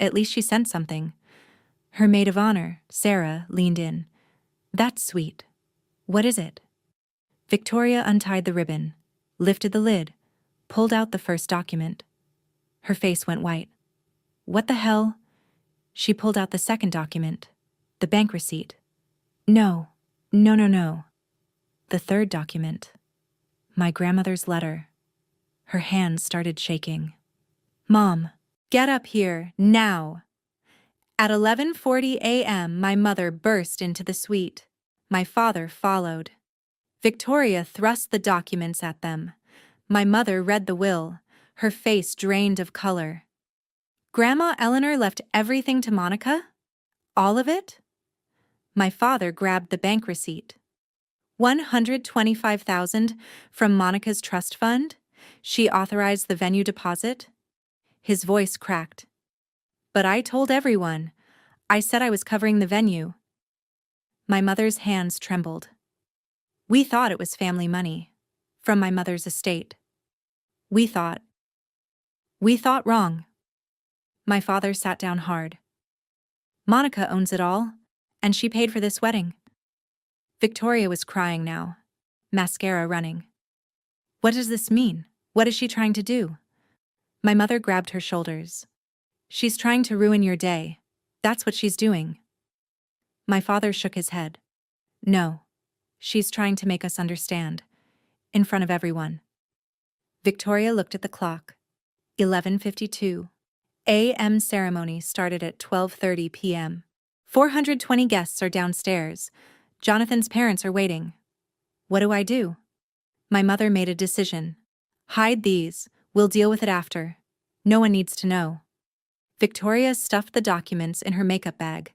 [SPEAKER 1] At least she sent something. Her maid of honor, Sarah, leaned in. That's sweet. What is it? Victoria untied the ribbon, lifted the lid, pulled out the first document. Her face went white. What the hell? She pulled out the second document, the bank receipt. No. The third document. My grandmother's letter. Her hands started shaking. Mom, get up here, now. At 11:40 a.m., my mother burst into the suite. My father followed. Victoria thrust the documents at them. My mother read the will, her face drained of color. Grandma Eleanor left everything to Monica? All of it? My father grabbed the bank receipt. $125,000 from Monica's trust fund? She authorized the venue deposit? His voice cracked. But I told everyone. I said I was covering the venue. My mother's hands trembled. We thought it was family money. From my mother's estate. We thought wrong. My father sat down hard. Monica owns it all, and she paid for this wedding. Victoria was crying now, mascara running. What does this mean? What is she trying to do? My mother grabbed her shoulders. She's trying to ruin your day. That's what she's doing. My father shook his head. No, she's trying to make us understand. In front of everyone. Victoria looked at the clock. 11:52 a.m. ceremony started at 12:30 p.m. 420 guests are downstairs. Jonathan's parents are waiting. What do I do? My mother made a decision. Hide these. We'll deal with it after. No one needs to know. Victoria stuffed the documents in her makeup bag,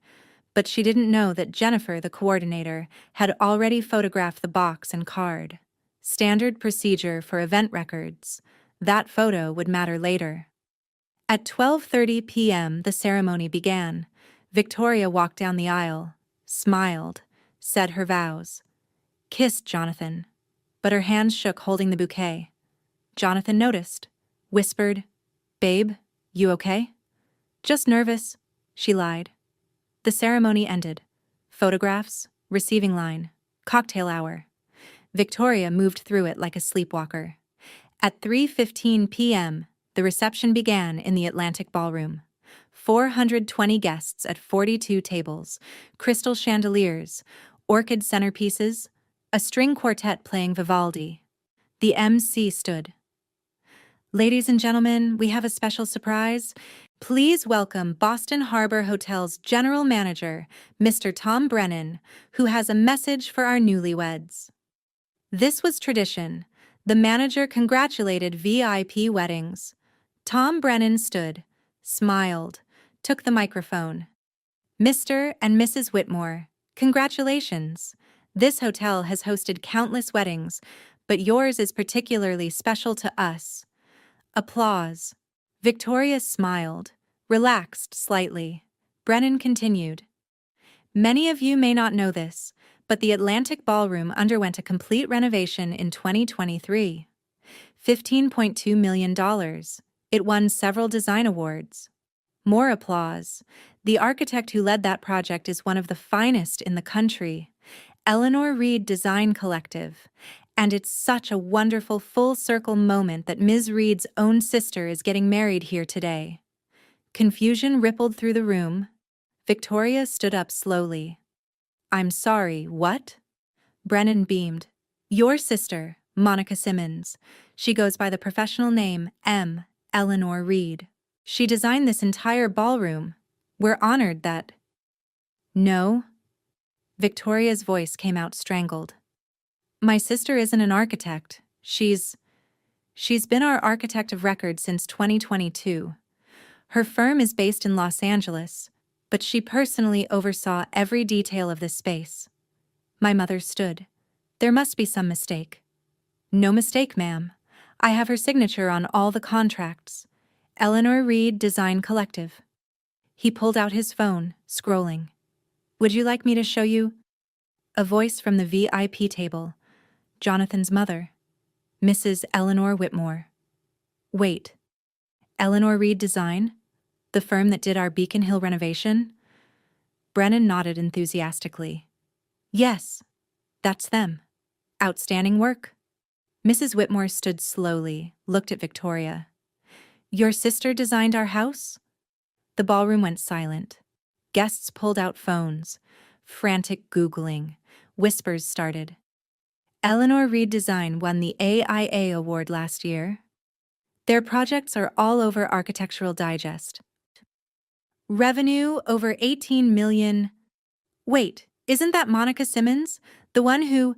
[SPEAKER 1] but she didn't know that Jennifer, the coordinator, had already photographed the box and card. Standard procedure for event records. That photo would matter later. At 12:30 p.m., the ceremony began. Victoria walked down the aisle, smiled, said her vows, kissed Jonathan, but her hands shook holding the bouquet. Jonathan noticed, whispered, "Babe, you okay?" "Just nervous," she lied. The ceremony ended. Photographs, receiving line, cocktail hour. Victoria moved through it like a sleepwalker. At 3:15 p.m., the reception began in the Atlantic Ballroom. 420 guests at 42 tables, crystal chandeliers, orchid centerpieces, a string quartet playing Vivaldi. The MC stood. "Ladies and gentlemen, we have a special surprise. Please welcome Boston Harbor Hotel's general manager, Mr. Tom Brennan, who has a message for our newlyweds." This was tradition. The manager congratulated VIP weddings. Tom Brennan stood, smiled, took the microphone. "Mr. and Mrs. Whitmore, congratulations. This hotel has hosted countless weddings, but yours is particularly special to us." Applause. Victoria smiled, relaxed slightly. Brennan continued. "Many of you may not know this, but the Atlantic Ballroom underwent a complete renovation in 2023. $15.2 million. It won several design awards." More applause. "The architect who led that project is one of the finest in the country, Eleanor Reed Design Collective. And it's such a wonderful full-circle moment that Ms. Reed's own sister is getting married here today." Confusion rippled through the room. Victoria stood up slowly. "I'm sorry, what?" Brennan beamed. "Your sister, Monica Simmons. She goes by the professional name M. Eleanor Reed. She designed this entire ballroom. We're honored that—" "No." Victoria's voice came out strangled. "My sister isn't an architect. She's been our architect of record since 2022. Her firm is based in Los Angeles, but she personally oversaw every detail of this space." My mother stood. "There must be some mistake." "No mistake, ma'am. I have her signature on all the contracts. Eleanor Reed Design Collective." He pulled out his phone, scrolling. "Would you like me to show you?" A voice from the VIP table. Jonathan's mother. Mrs. Eleanor Whitmore. "Wait. Eleanor Reed Design? The firm that did our Beacon Hill renovation?" Brennan nodded enthusiastically. "Yes, that's them. Outstanding work." Mrs. Whitmore stood slowly, looked at Victoria. "Your sister designed our house?" The ballroom went silent. Guests pulled out phones. Frantic Googling. Whispers started. "Eleanor Reed Design won the AIA award last year. Their projects are all over Architectural Digest. Revenue over 18 million. Wait, isn't that Monica Simmons? The one who—"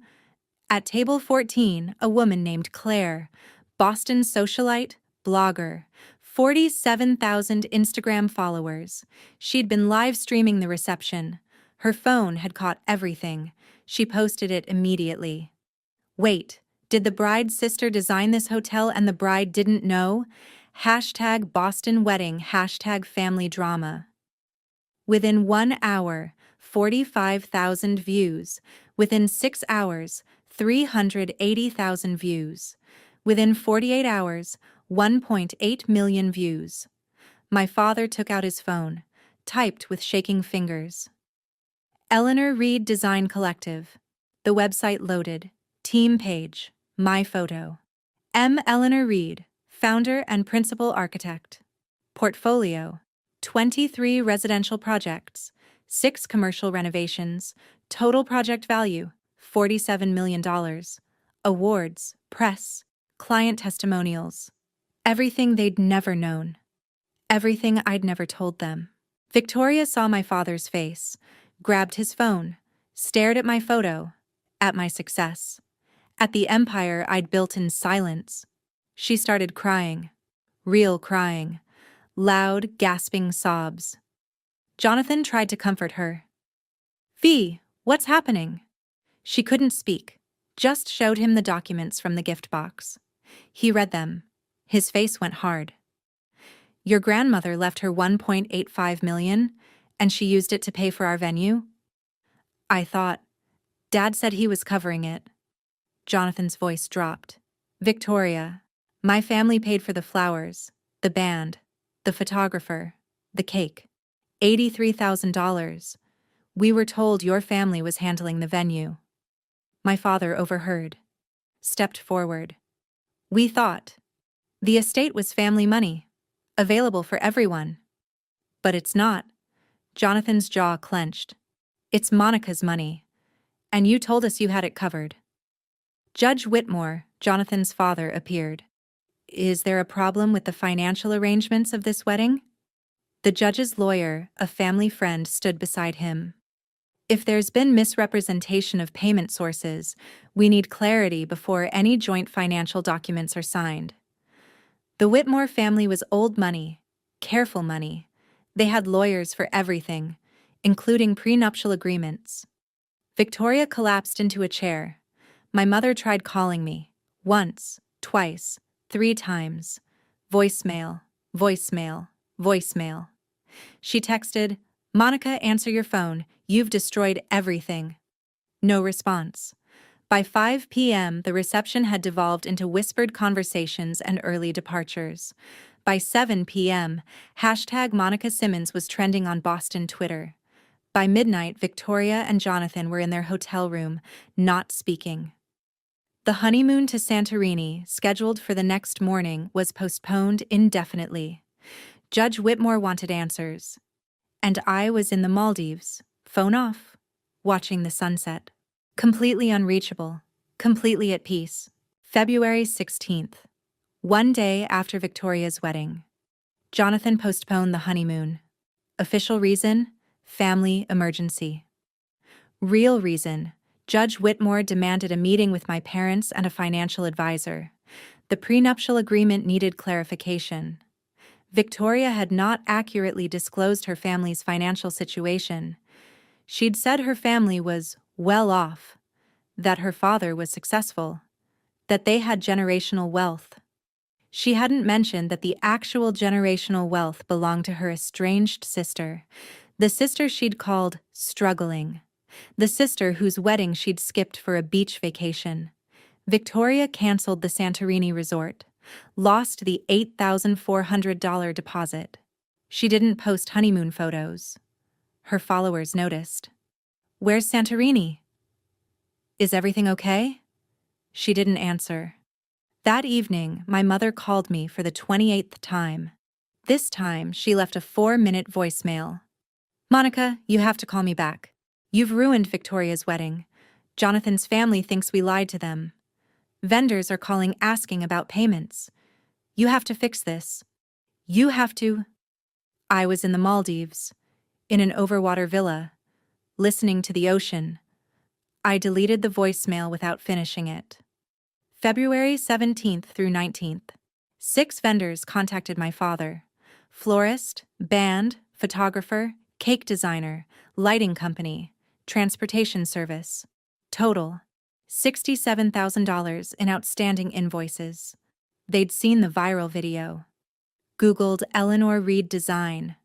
[SPEAKER 1] At table 14, a woman named Claire, Boston socialite, blogger, 47,000 Instagram followers. She'd been live streaming the reception. Her phone had caught everything. She posted it immediately. "Wait, did the bride's sister design this hotel and the bride didn't know? Hashtag Boston wedding, hashtag family drama." Within 1 hour, 45,000 views. Within 6 hours, 380,000 views. Within 48 hours, 1.8 million views. My father took out his phone, typed with shaking fingers. Eleanor Reed Design Collective. The website loaded. Team page. My photo. M. Eleanor Reed, founder and principal architect. Portfolio. 23 residential projects, 6 commercial renovations, total project value, $47 million. Awards, press, client testimonials. Everything they'd never known. Everything I'd never told them. Victoria saw my father's face, grabbed his phone, stared at my photo, at my success, at the empire I'd built in silence. She started crying. Real crying. Loud, gasping sobs. Jonathan tried to comfort her. "V, what's happening?" She couldn't speak, just showed him the documents from the gift box. He read them. His face went hard. Your grandmother left her $1.85 million, and she used it to pay for our venue? I thought. Dad said he was covering it. Jonathan's voice dropped. Victoria, my family paid for the flowers, the band, the photographer, the cake. $83,000. We were told your family was handling the venue. My father overheard. Stepped forward. We thought. The estate was family money, available for everyone. But it's not. Jonathan's jaw clenched. It's Monica's money. And you told us you had it covered. Judge Whitmore, Jonathan's father, appeared. Is there a problem with the financial arrangements of this wedding? The judge's lawyer, a family friend, stood beside him. If there's been misrepresentation of payment sources, we need clarity before any joint financial documents are signed. The Whitmore family was old money, careful money. They had lawyers for everything, including prenuptial agreements. Victoria collapsed into a chair. My mother tried calling me. Once, twice, 3 times. Voicemail, voicemail, voicemail. She texted, Monica, answer your phone. You've destroyed everything. No response. By 5 p.m., the reception had devolved into whispered conversations and early departures. By 7 p.m., #Monica Simmons was trending on Boston Twitter. By midnight, Victoria and Jonathan were in their hotel room, not speaking. The honeymoon to Santorini, scheduled for the next morning, was postponed indefinitely. Judge Whitmore wanted answers. And I was in the Maldives, phone off, watching the sunset. Completely unreachable, completely at peace. February 16th. One day after Victoria's wedding. Jonathan postponed the honeymoon. Official reason? Family emergency. Real reason? Judge Whitmore demanded a meeting with my parents and a financial advisor. The prenuptial agreement needed clarification. Victoria had not accurately disclosed her family's financial situation. She'd said her family was well off, that her father was successful, that they had generational wealth. She hadn't mentioned that the actual generational wealth belonged to her estranged sister, the sister she'd called struggling, the sister whose wedding she'd skipped for a beach vacation. Victoria canceled the Santorini resort, lost the $8,400 deposit. She didn't post honeymoon photos. Her followers noticed. Where's Santorini? Is everything okay? She didn't answer. That evening, my mother called me for the 28th time. This time, she left a 4-minute voicemail. Monica, you have to call me back. You've ruined Victoria's wedding. Jonathan's family thinks we lied to them. Vendors are calling asking about payments. You have to fix this. You have to. I was in the Maldives, in an overwater villa, listening to the ocean. I deleted the voicemail without finishing it. February 17th through 19th. 6 vendors contacted my father. Florist, band, photographer, cake designer, lighting company, transportation service. Total, $67,000 in outstanding invoices. They'd seen the viral video. Googled Eleanor Reed design.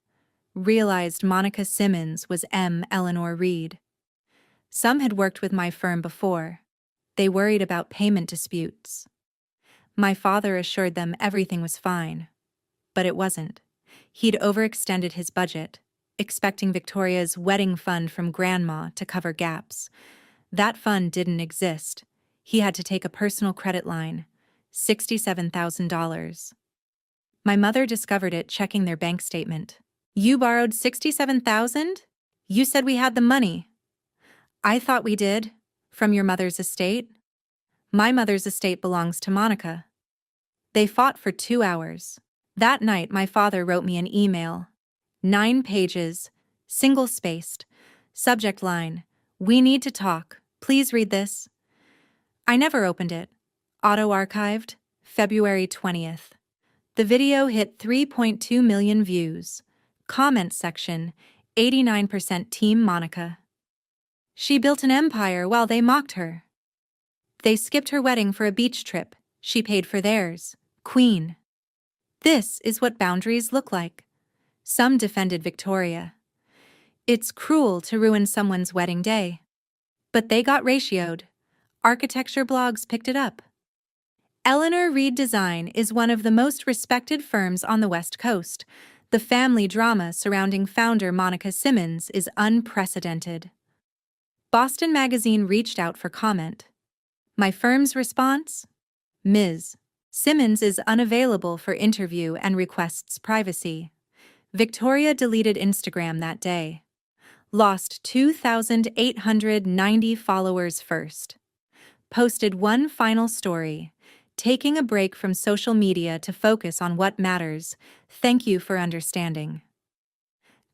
[SPEAKER 1] Realized Monica Simmons was M. Eleanor Reed. Some had worked with my firm before. They worried about payment disputes. My father assured them everything was fine. But it wasn't. He'd overextended his budget, expecting Victoria's wedding fund from Grandma to cover gaps. That fund didn't exist. He had to take a personal credit line, $67,000. My mother discovered it checking their bank statement. You borrowed $67,000? You said we had the money. I thought we did. From your mother's estate? My mother's estate belongs to Monica. They fought for 2 hours. That night, my father wrote me an email. 9 pages, single-spaced. Subject line, we need to talk. Please read this. I never opened it. Auto-archived, February 20th. The video hit 3.2 million views. Comment section, 89% Team Monica. She built an empire while they mocked her. They skipped her wedding for a beach trip. She paid for theirs. Queen. This is what boundaries look like. Some defended Victoria. It's cruel to ruin someone's wedding day. But they got ratioed. Architecture blogs picked it up. Eleanor Reed Design is one of the most respected firms on the West Coast. The family drama surrounding founder Monica Simmons is unprecedented. Boston Magazine reached out for comment. My firm's response? Ms. Simmons is unavailable for interview and requests privacy. Victoria deleted Instagram that day. Lost 2,890 followers first. Posted one final story. Taking a break from social media to focus on what matters. Thank you for understanding.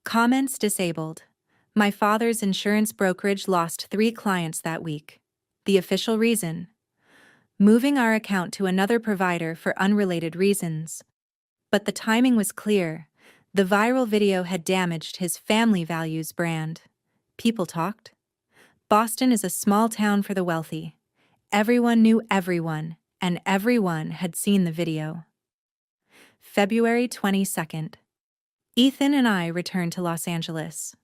[SPEAKER 1] Comments disabled. My father's insurance brokerage lost 3 clients that week. The official reason? Moving our account to another provider for unrelated reasons. But the timing was clear. The viral video had damaged his family values brand. People talked. Boston is a small town for the wealthy. Everyone knew everyone, and everyone had seen the video. February 22nd. Ethan and I returned to Los Angeles.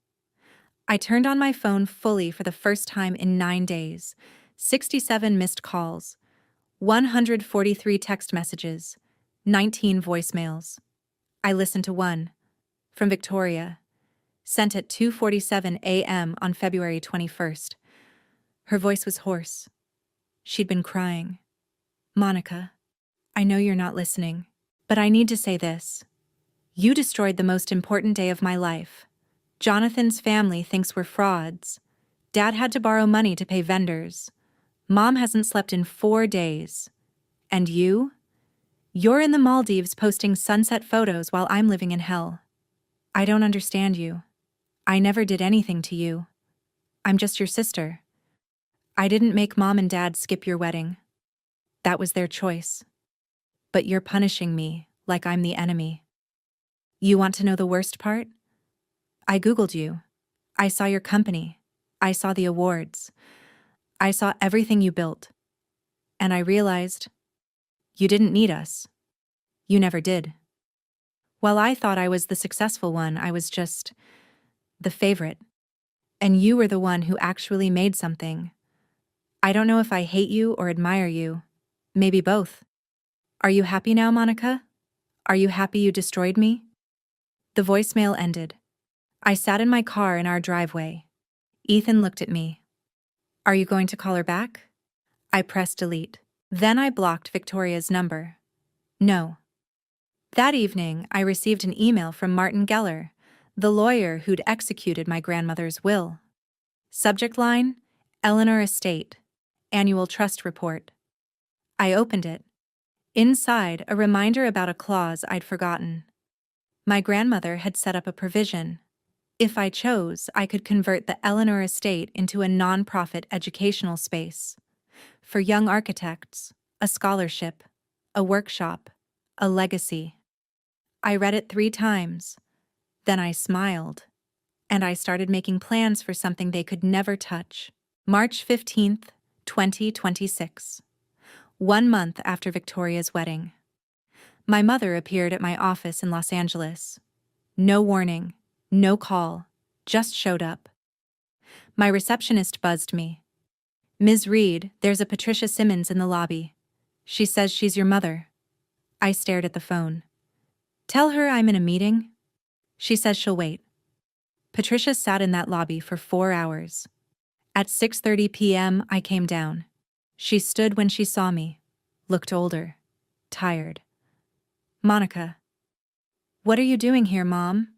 [SPEAKER 1] I turned on my phone fully for the first time in 9 days. 67 missed calls, 143 text messages, 19 voicemails. I listened to one, from Victoria, sent at 2:47 a.m. on February 21st. Her voice was hoarse. She'd been crying. Monica, I know you're not listening, but I need to say this. You destroyed the most important day of my life. Jonathan's family thinks we're frauds. Dad had to borrow money to pay vendors. Mom hasn't slept in 4 days. And you? You're in the Maldives posting sunset photos while I'm living in hell. I don't understand you. I never did anything to you. I'm just your sister. I didn't make Mom and Dad skip your wedding. That was their choice. But you're punishing me like I'm the enemy. You want to know the worst part? I Googled you. I saw your company. I saw the awards. I saw everything you built. And I realized you didn't need us. You never did. While I thought I was the successful one, I was just the favorite. And you were the one who actually made something. I don't know if I hate you or admire you. Maybe both. Are you happy now, Monica? Are you happy you destroyed me? The voicemail ended. I sat in my car in our driveway. Ethan looked at me. Are you going to call her back? I pressed delete. Then I blocked Victoria's number. No. That evening, I received an email from Martin Geller, the lawyer who'd executed my grandmother's will. Subject line, Eleanor Estate, Annual Trust Report. I opened it. Inside, a reminder about a clause I'd forgotten. My grandmother had set up a provision. If I chose, I could convert the Eleanor Estate into a non-profit educational space. For young architects, a scholarship, a workshop, a legacy. I read it 3 times. Then I smiled. And I started making plans for something they could never touch. March 15th, 2026. 1 month after Victoria's wedding. My mother appeared at my office in Los Angeles. No warning, no call, just showed up. My receptionist buzzed me. Ms. Reed, there's a Patricia Simmons in the lobby. She says she's your mother. I stared at the phone. Tell her I'm in a meeting. She says she'll wait. Patricia sat in that lobby for 4 hours. At 6:30 p.m., I came down. She stood when she saw me, looked older, tired. Monica. What are you doing here, Mom?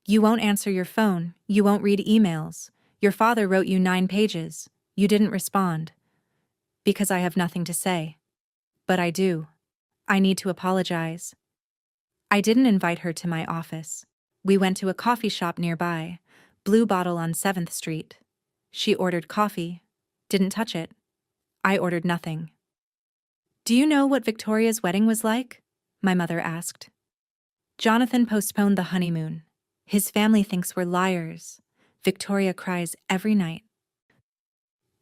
[SPEAKER 1] You won't answer your phone, you won't read emails. Your father wrote you 9 pages. You didn't respond. Because I have nothing to say. But I do. I need to apologize. I didn't invite her to my office. We went to a coffee shop nearby, Blue Bottle on 7th Street. She ordered coffee, didn't touch it. I ordered nothing. Do you know what Victoria's wedding was like? My mother asked. Jonathan postponed the honeymoon. His family thinks we're liars. Victoria cries every night.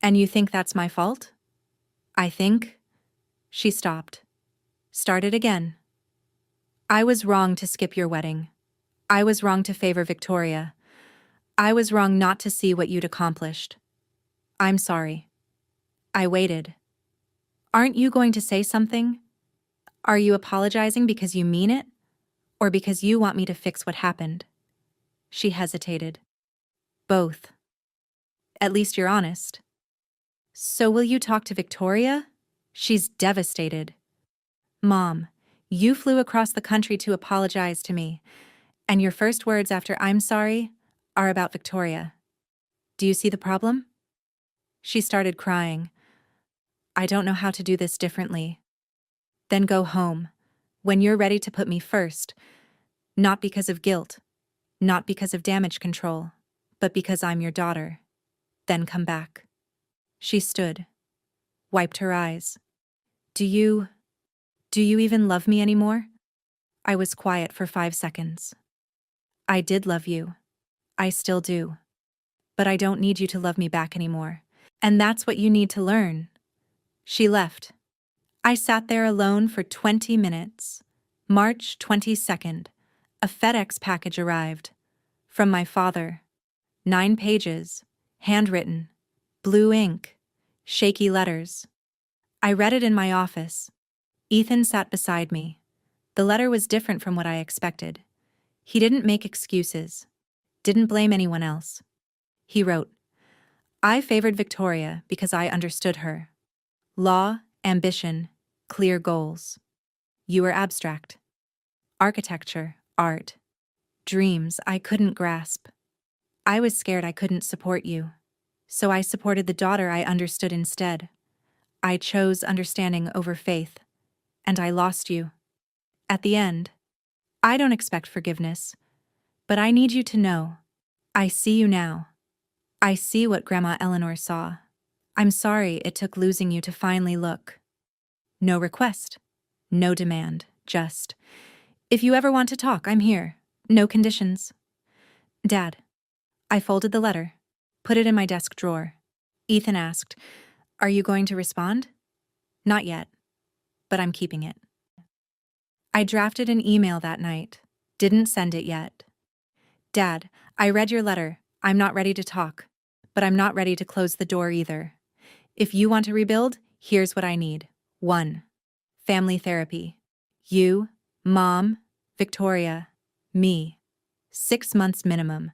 [SPEAKER 1] And you think that's my fault? I think. She stopped. Started again. I was wrong to skip your wedding. I was wrong to favor Victoria. I was wrong not to see what you'd accomplished. I'm sorry. I waited. Aren't you going to say something? Are you apologizing because you mean it? Or because you want me to fix what happened? She hesitated. Both. At least you're honest. So will you talk to Victoria? She's devastated. Mom, you flew across the country to apologize to me, and your first words after "I'm sorry" are about Victoria. Do you see the problem? She started crying. I don't know how to do this differently. Then go home, when you're ready to put me first, not because of guilt, not because of damage control, but because I'm your daughter. Then come back. She stood, wiped her eyes. Do you even love me anymore? I was quiet for 5 seconds. I did love you. I still do. But I don't need you to love me back anymore. And that's what you need to learn. She left. I sat there alone for 20 minutes. March 22nd, a FedEx package arrived. From my father. 9 pages, handwritten, blue ink, shaky letters. I read it in my office. Ethan sat beside me. The letter was different from what I expected. He didn't make excuses, didn't blame anyone else. He wrote, I favored Victoria because I understood her. Law, ambition, clear goals. You were abstract. Architecture, art, dreams I couldn't grasp. I was scared I couldn't support you. So I supported the daughter I understood instead. I chose understanding over faith. And I lost you. At the end, I don't expect forgiveness, but I need you to know. I see you now. I see what Grandma Eleanor saw. I'm sorry it took losing you to finally look. No request. No demand. Just, if you ever want to talk, I'm here. No conditions. Dad. I folded the letter, put it in my desk drawer. Ethan asked, Are you going to respond? Not yet, but I'm keeping it. I drafted an email that night. Didn't send it yet. Dad, I read your letter. I'm not ready to talk, but I'm not ready to close the door either. If you want to rebuild, here's what I need. 1. Family therapy. You, Mom, Victoria, me. 6 months minimum.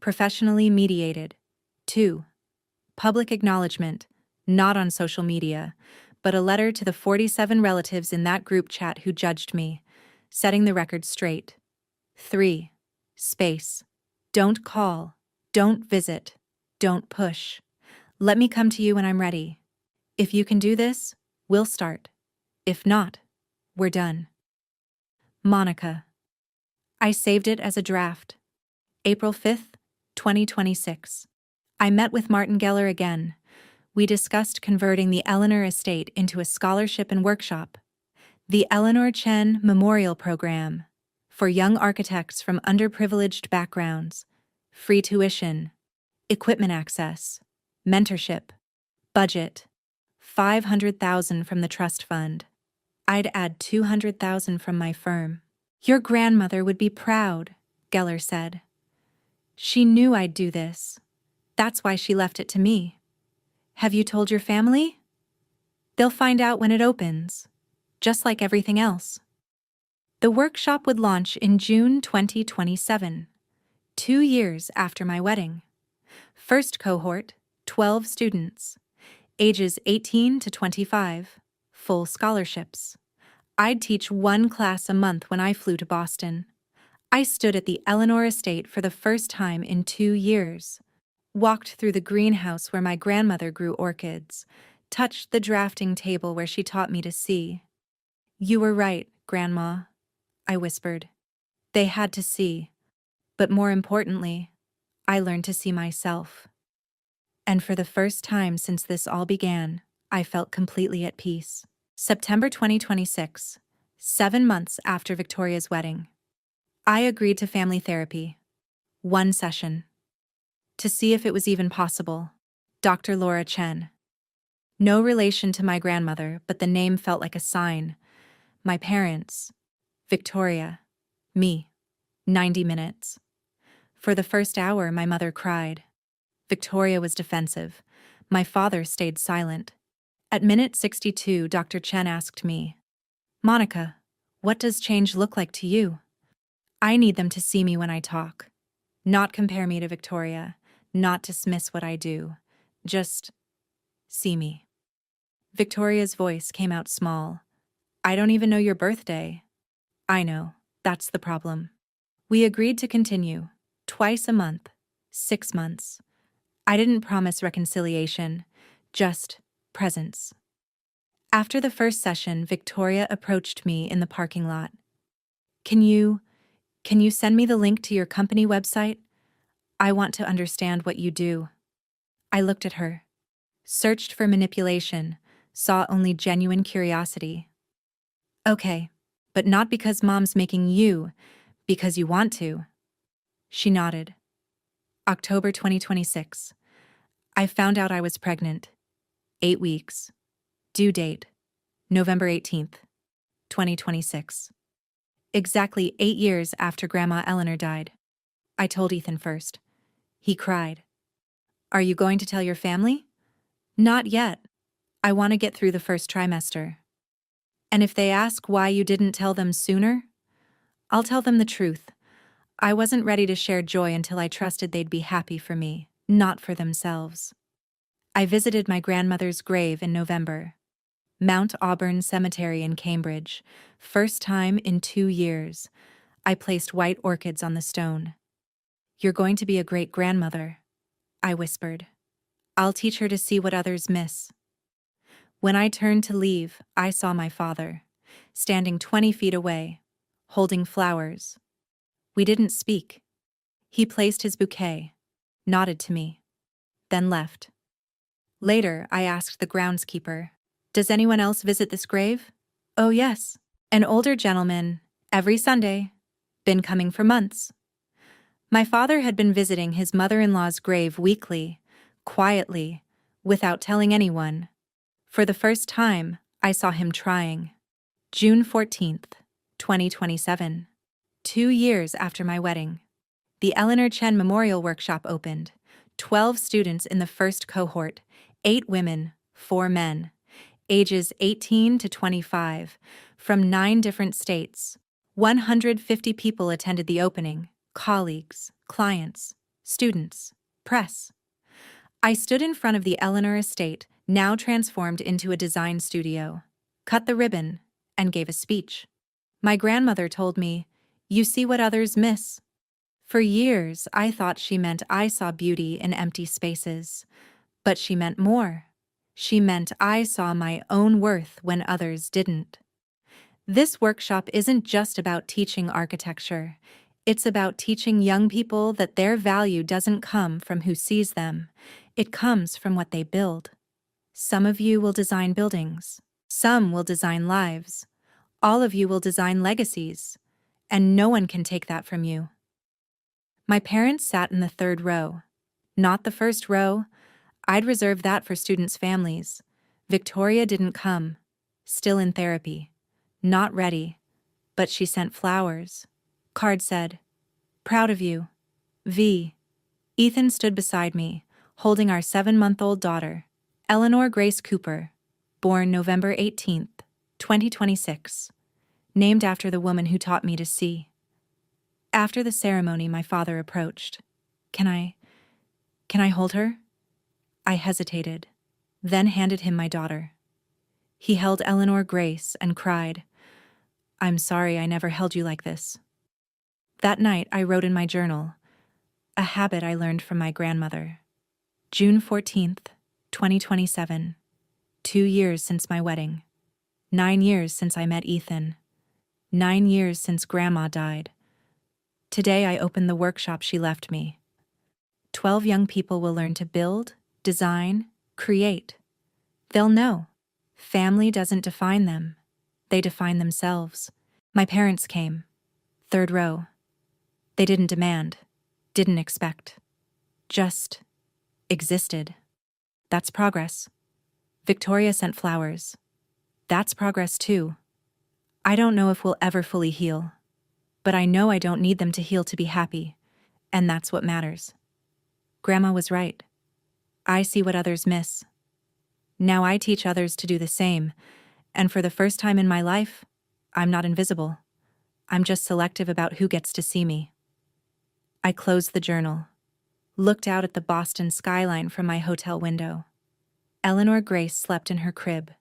[SPEAKER 1] Professionally mediated. 2. Public acknowledgement, not on social media, but a letter to the 47 relatives in that group chat who judged me, setting the record straight. 3. Space. Don't call. Don't visit. Don't push. Let me come to you when I'm ready. If you can do this, we'll start. If not, we're done. Monica. I saved it as a draft. April 5th, 2026. I met with Martin Geller again. We discussed converting the Eleanor estate into a scholarship and workshop. The Eleanor Chen Memorial Program. For young architects from underprivileged backgrounds. Free tuition. Equipment access. Mentorship. Budget. $500,000 from the trust fund. I'd add $200,000 from my firm. Your grandmother would be proud, Geller said. She knew I'd do this. That's why she left it to me. Have you told your family? They'll find out when it opens, just like everything else. The workshop would launch in June 2027, 2 years after my wedding. First cohort, 12 students, ages 18 to 25, full scholarships. I'd teach 1 class a month when I flew to Boston. I stood at the Eleanor estate for the first time in 2 years, walked through the greenhouse where my grandmother grew orchids, touched the drafting table where she taught me to see. You were right, Grandma, I whispered. They had to see, but more importantly, I learned to see myself. And for the first time since this all began, I felt completely at peace. September 2026, 7 months after Victoria's wedding. I agreed to family therapy. 1 session. To see if it was even possible. Dr. Laura Chen. No relation to my grandmother, but the name felt like a sign. My parents. Victoria. Me. 90 minutes. For the first hour, my mother cried. Victoria was defensive. My father stayed silent. At minute 62, Dr. Chen asked me, Monica, what does change look like to you? I need them to see me when I talk. Not compare me to Victoria, not dismiss what I do. Just see me. Victoria's voice came out small. I don't even know your birthday. I know, that's the problem. We agreed to continue, twice a month, 6 months. I didn't promise reconciliation, just presence. After the first session, Victoria approached me in the parking lot. Can you send me the link to your company website? I want to understand what you do. I looked at her, searched for manipulation, saw only genuine curiosity. Okay, but not because Mom's making you, because you want to. She nodded. October 2026. I found out I was pregnant. 8 weeks. Due date, November 18th, 2026. Exactly 8 years after Grandma Eleanor died. I told Ethan first. He cried. Are you going to tell your family? Not yet. I want to get through the first trimester. And if they ask why you didn't tell them sooner, I'll tell them the truth. I wasn't ready to share joy until I trusted they'd be happy for me, not for themselves. I visited my grandmother's grave in November. Mount Auburn Cemetery in Cambridge. First time in 2 years. I placed white orchids on the stone. You're going to be a great grandmother, I whispered. I'll teach her to see what others miss. When I turned to leave, I saw my father, standing 20 feet away, holding flowers. We didn't speak. He placed his bouquet, nodded to me, then left. Later, I asked the groundskeeper, does anyone else visit this grave? Oh yes, an older gentleman, every Sunday, been coming for months. My father had been visiting his mother-in-law's grave weekly, quietly, without telling anyone. For the first time, I saw him trying. June 14th, 2027. 2 years after my wedding. The Eleanor Chen Memorial Workshop opened. 12 students in the first cohort, 8 women, 4 men. Ages 18 to 25, from 9 different states. 150 people attended the opening, colleagues, clients, students, press. I stood in front of the Eleanor estate, now transformed into a design studio, cut the ribbon, and gave a speech. My grandmother told me, you see what others miss. For years, I thought she meant I saw beauty in empty spaces. But she meant more. She meant I saw my own worth when others didn't. This workshop isn't just about teaching architecture. It's about teaching young people that their value doesn't come from who sees them. It comes from what they build. Some of you will design buildings. Some will design lives. All of you will design legacies. And no one can take that from you. My parents sat in the 3rd row. Not the 1st row. I'd reserved that for students' families. Victoria didn't come. Still in therapy. Not ready. But she sent flowers. Card said, proud of you. V. Ethan stood beside me, holding our 7-month-old daughter, Eleanor Grace Cooper, born November 18th, 2026, named after the woman who taught me to see. After the ceremony, my father approached. Can I hold her? I hesitated, then handed him my daughter. He held Eleanor Grace and cried, I'm sorry I never held you like this. That night, I wrote in my journal, a habit I learned from my grandmother. June 14th, 2027. 2 years since my wedding. 9 years since I met Ethan. 9 years since Grandma died. Today I opened the workshop she left me. 12 young people will learn to build, design, create. They'll know. Family doesn't define them. They define themselves. My parents came. 3rd row. They didn't demand, didn't expect. Just existed. That's progress. Victoria sent flowers. That's progress too. I don't know if we'll ever fully heal, but I know I don't need them to heal to be happy, and that's what matters. Grandma was right. I see what others miss. Now I teach others to do the same, and for the first time in my life, I'm not invisible. I'm just selective about who gets to see me. I closed the journal, looked out at the Boston skyline from my hotel window. Eleanor Grace slept in her crib,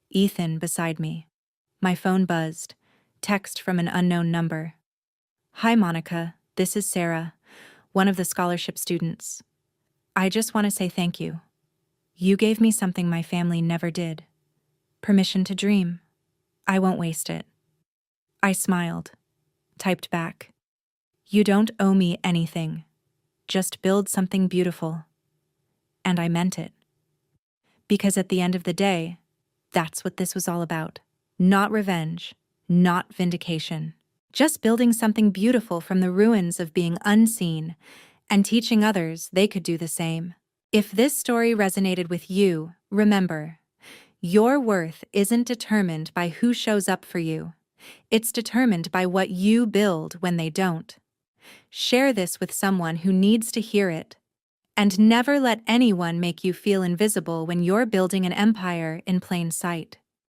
[SPEAKER 1] Ethan beside me. My phone buzzed, text from an unknown number. Hi Monica, this is Sarah, one of the scholarship students. I just want to say thank you. You gave me something my family never did. Permission to dream. I won't waste it. I smiled, typed back. You don't owe me anything. Just build something beautiful. And I meant it. Because at the end of the day, that's what this was all about. Not revenge, not vindication. Just building something beautiful from the ruins of being unseen and teaching others they could do the same. If this story resonated with you, remember, your worth isn't determined by who shows up for you. It's determined by what you build when they don't. Share this with someone who needs to hear it. And never let anyone make you feel invisible when you're building an empire in plain sight.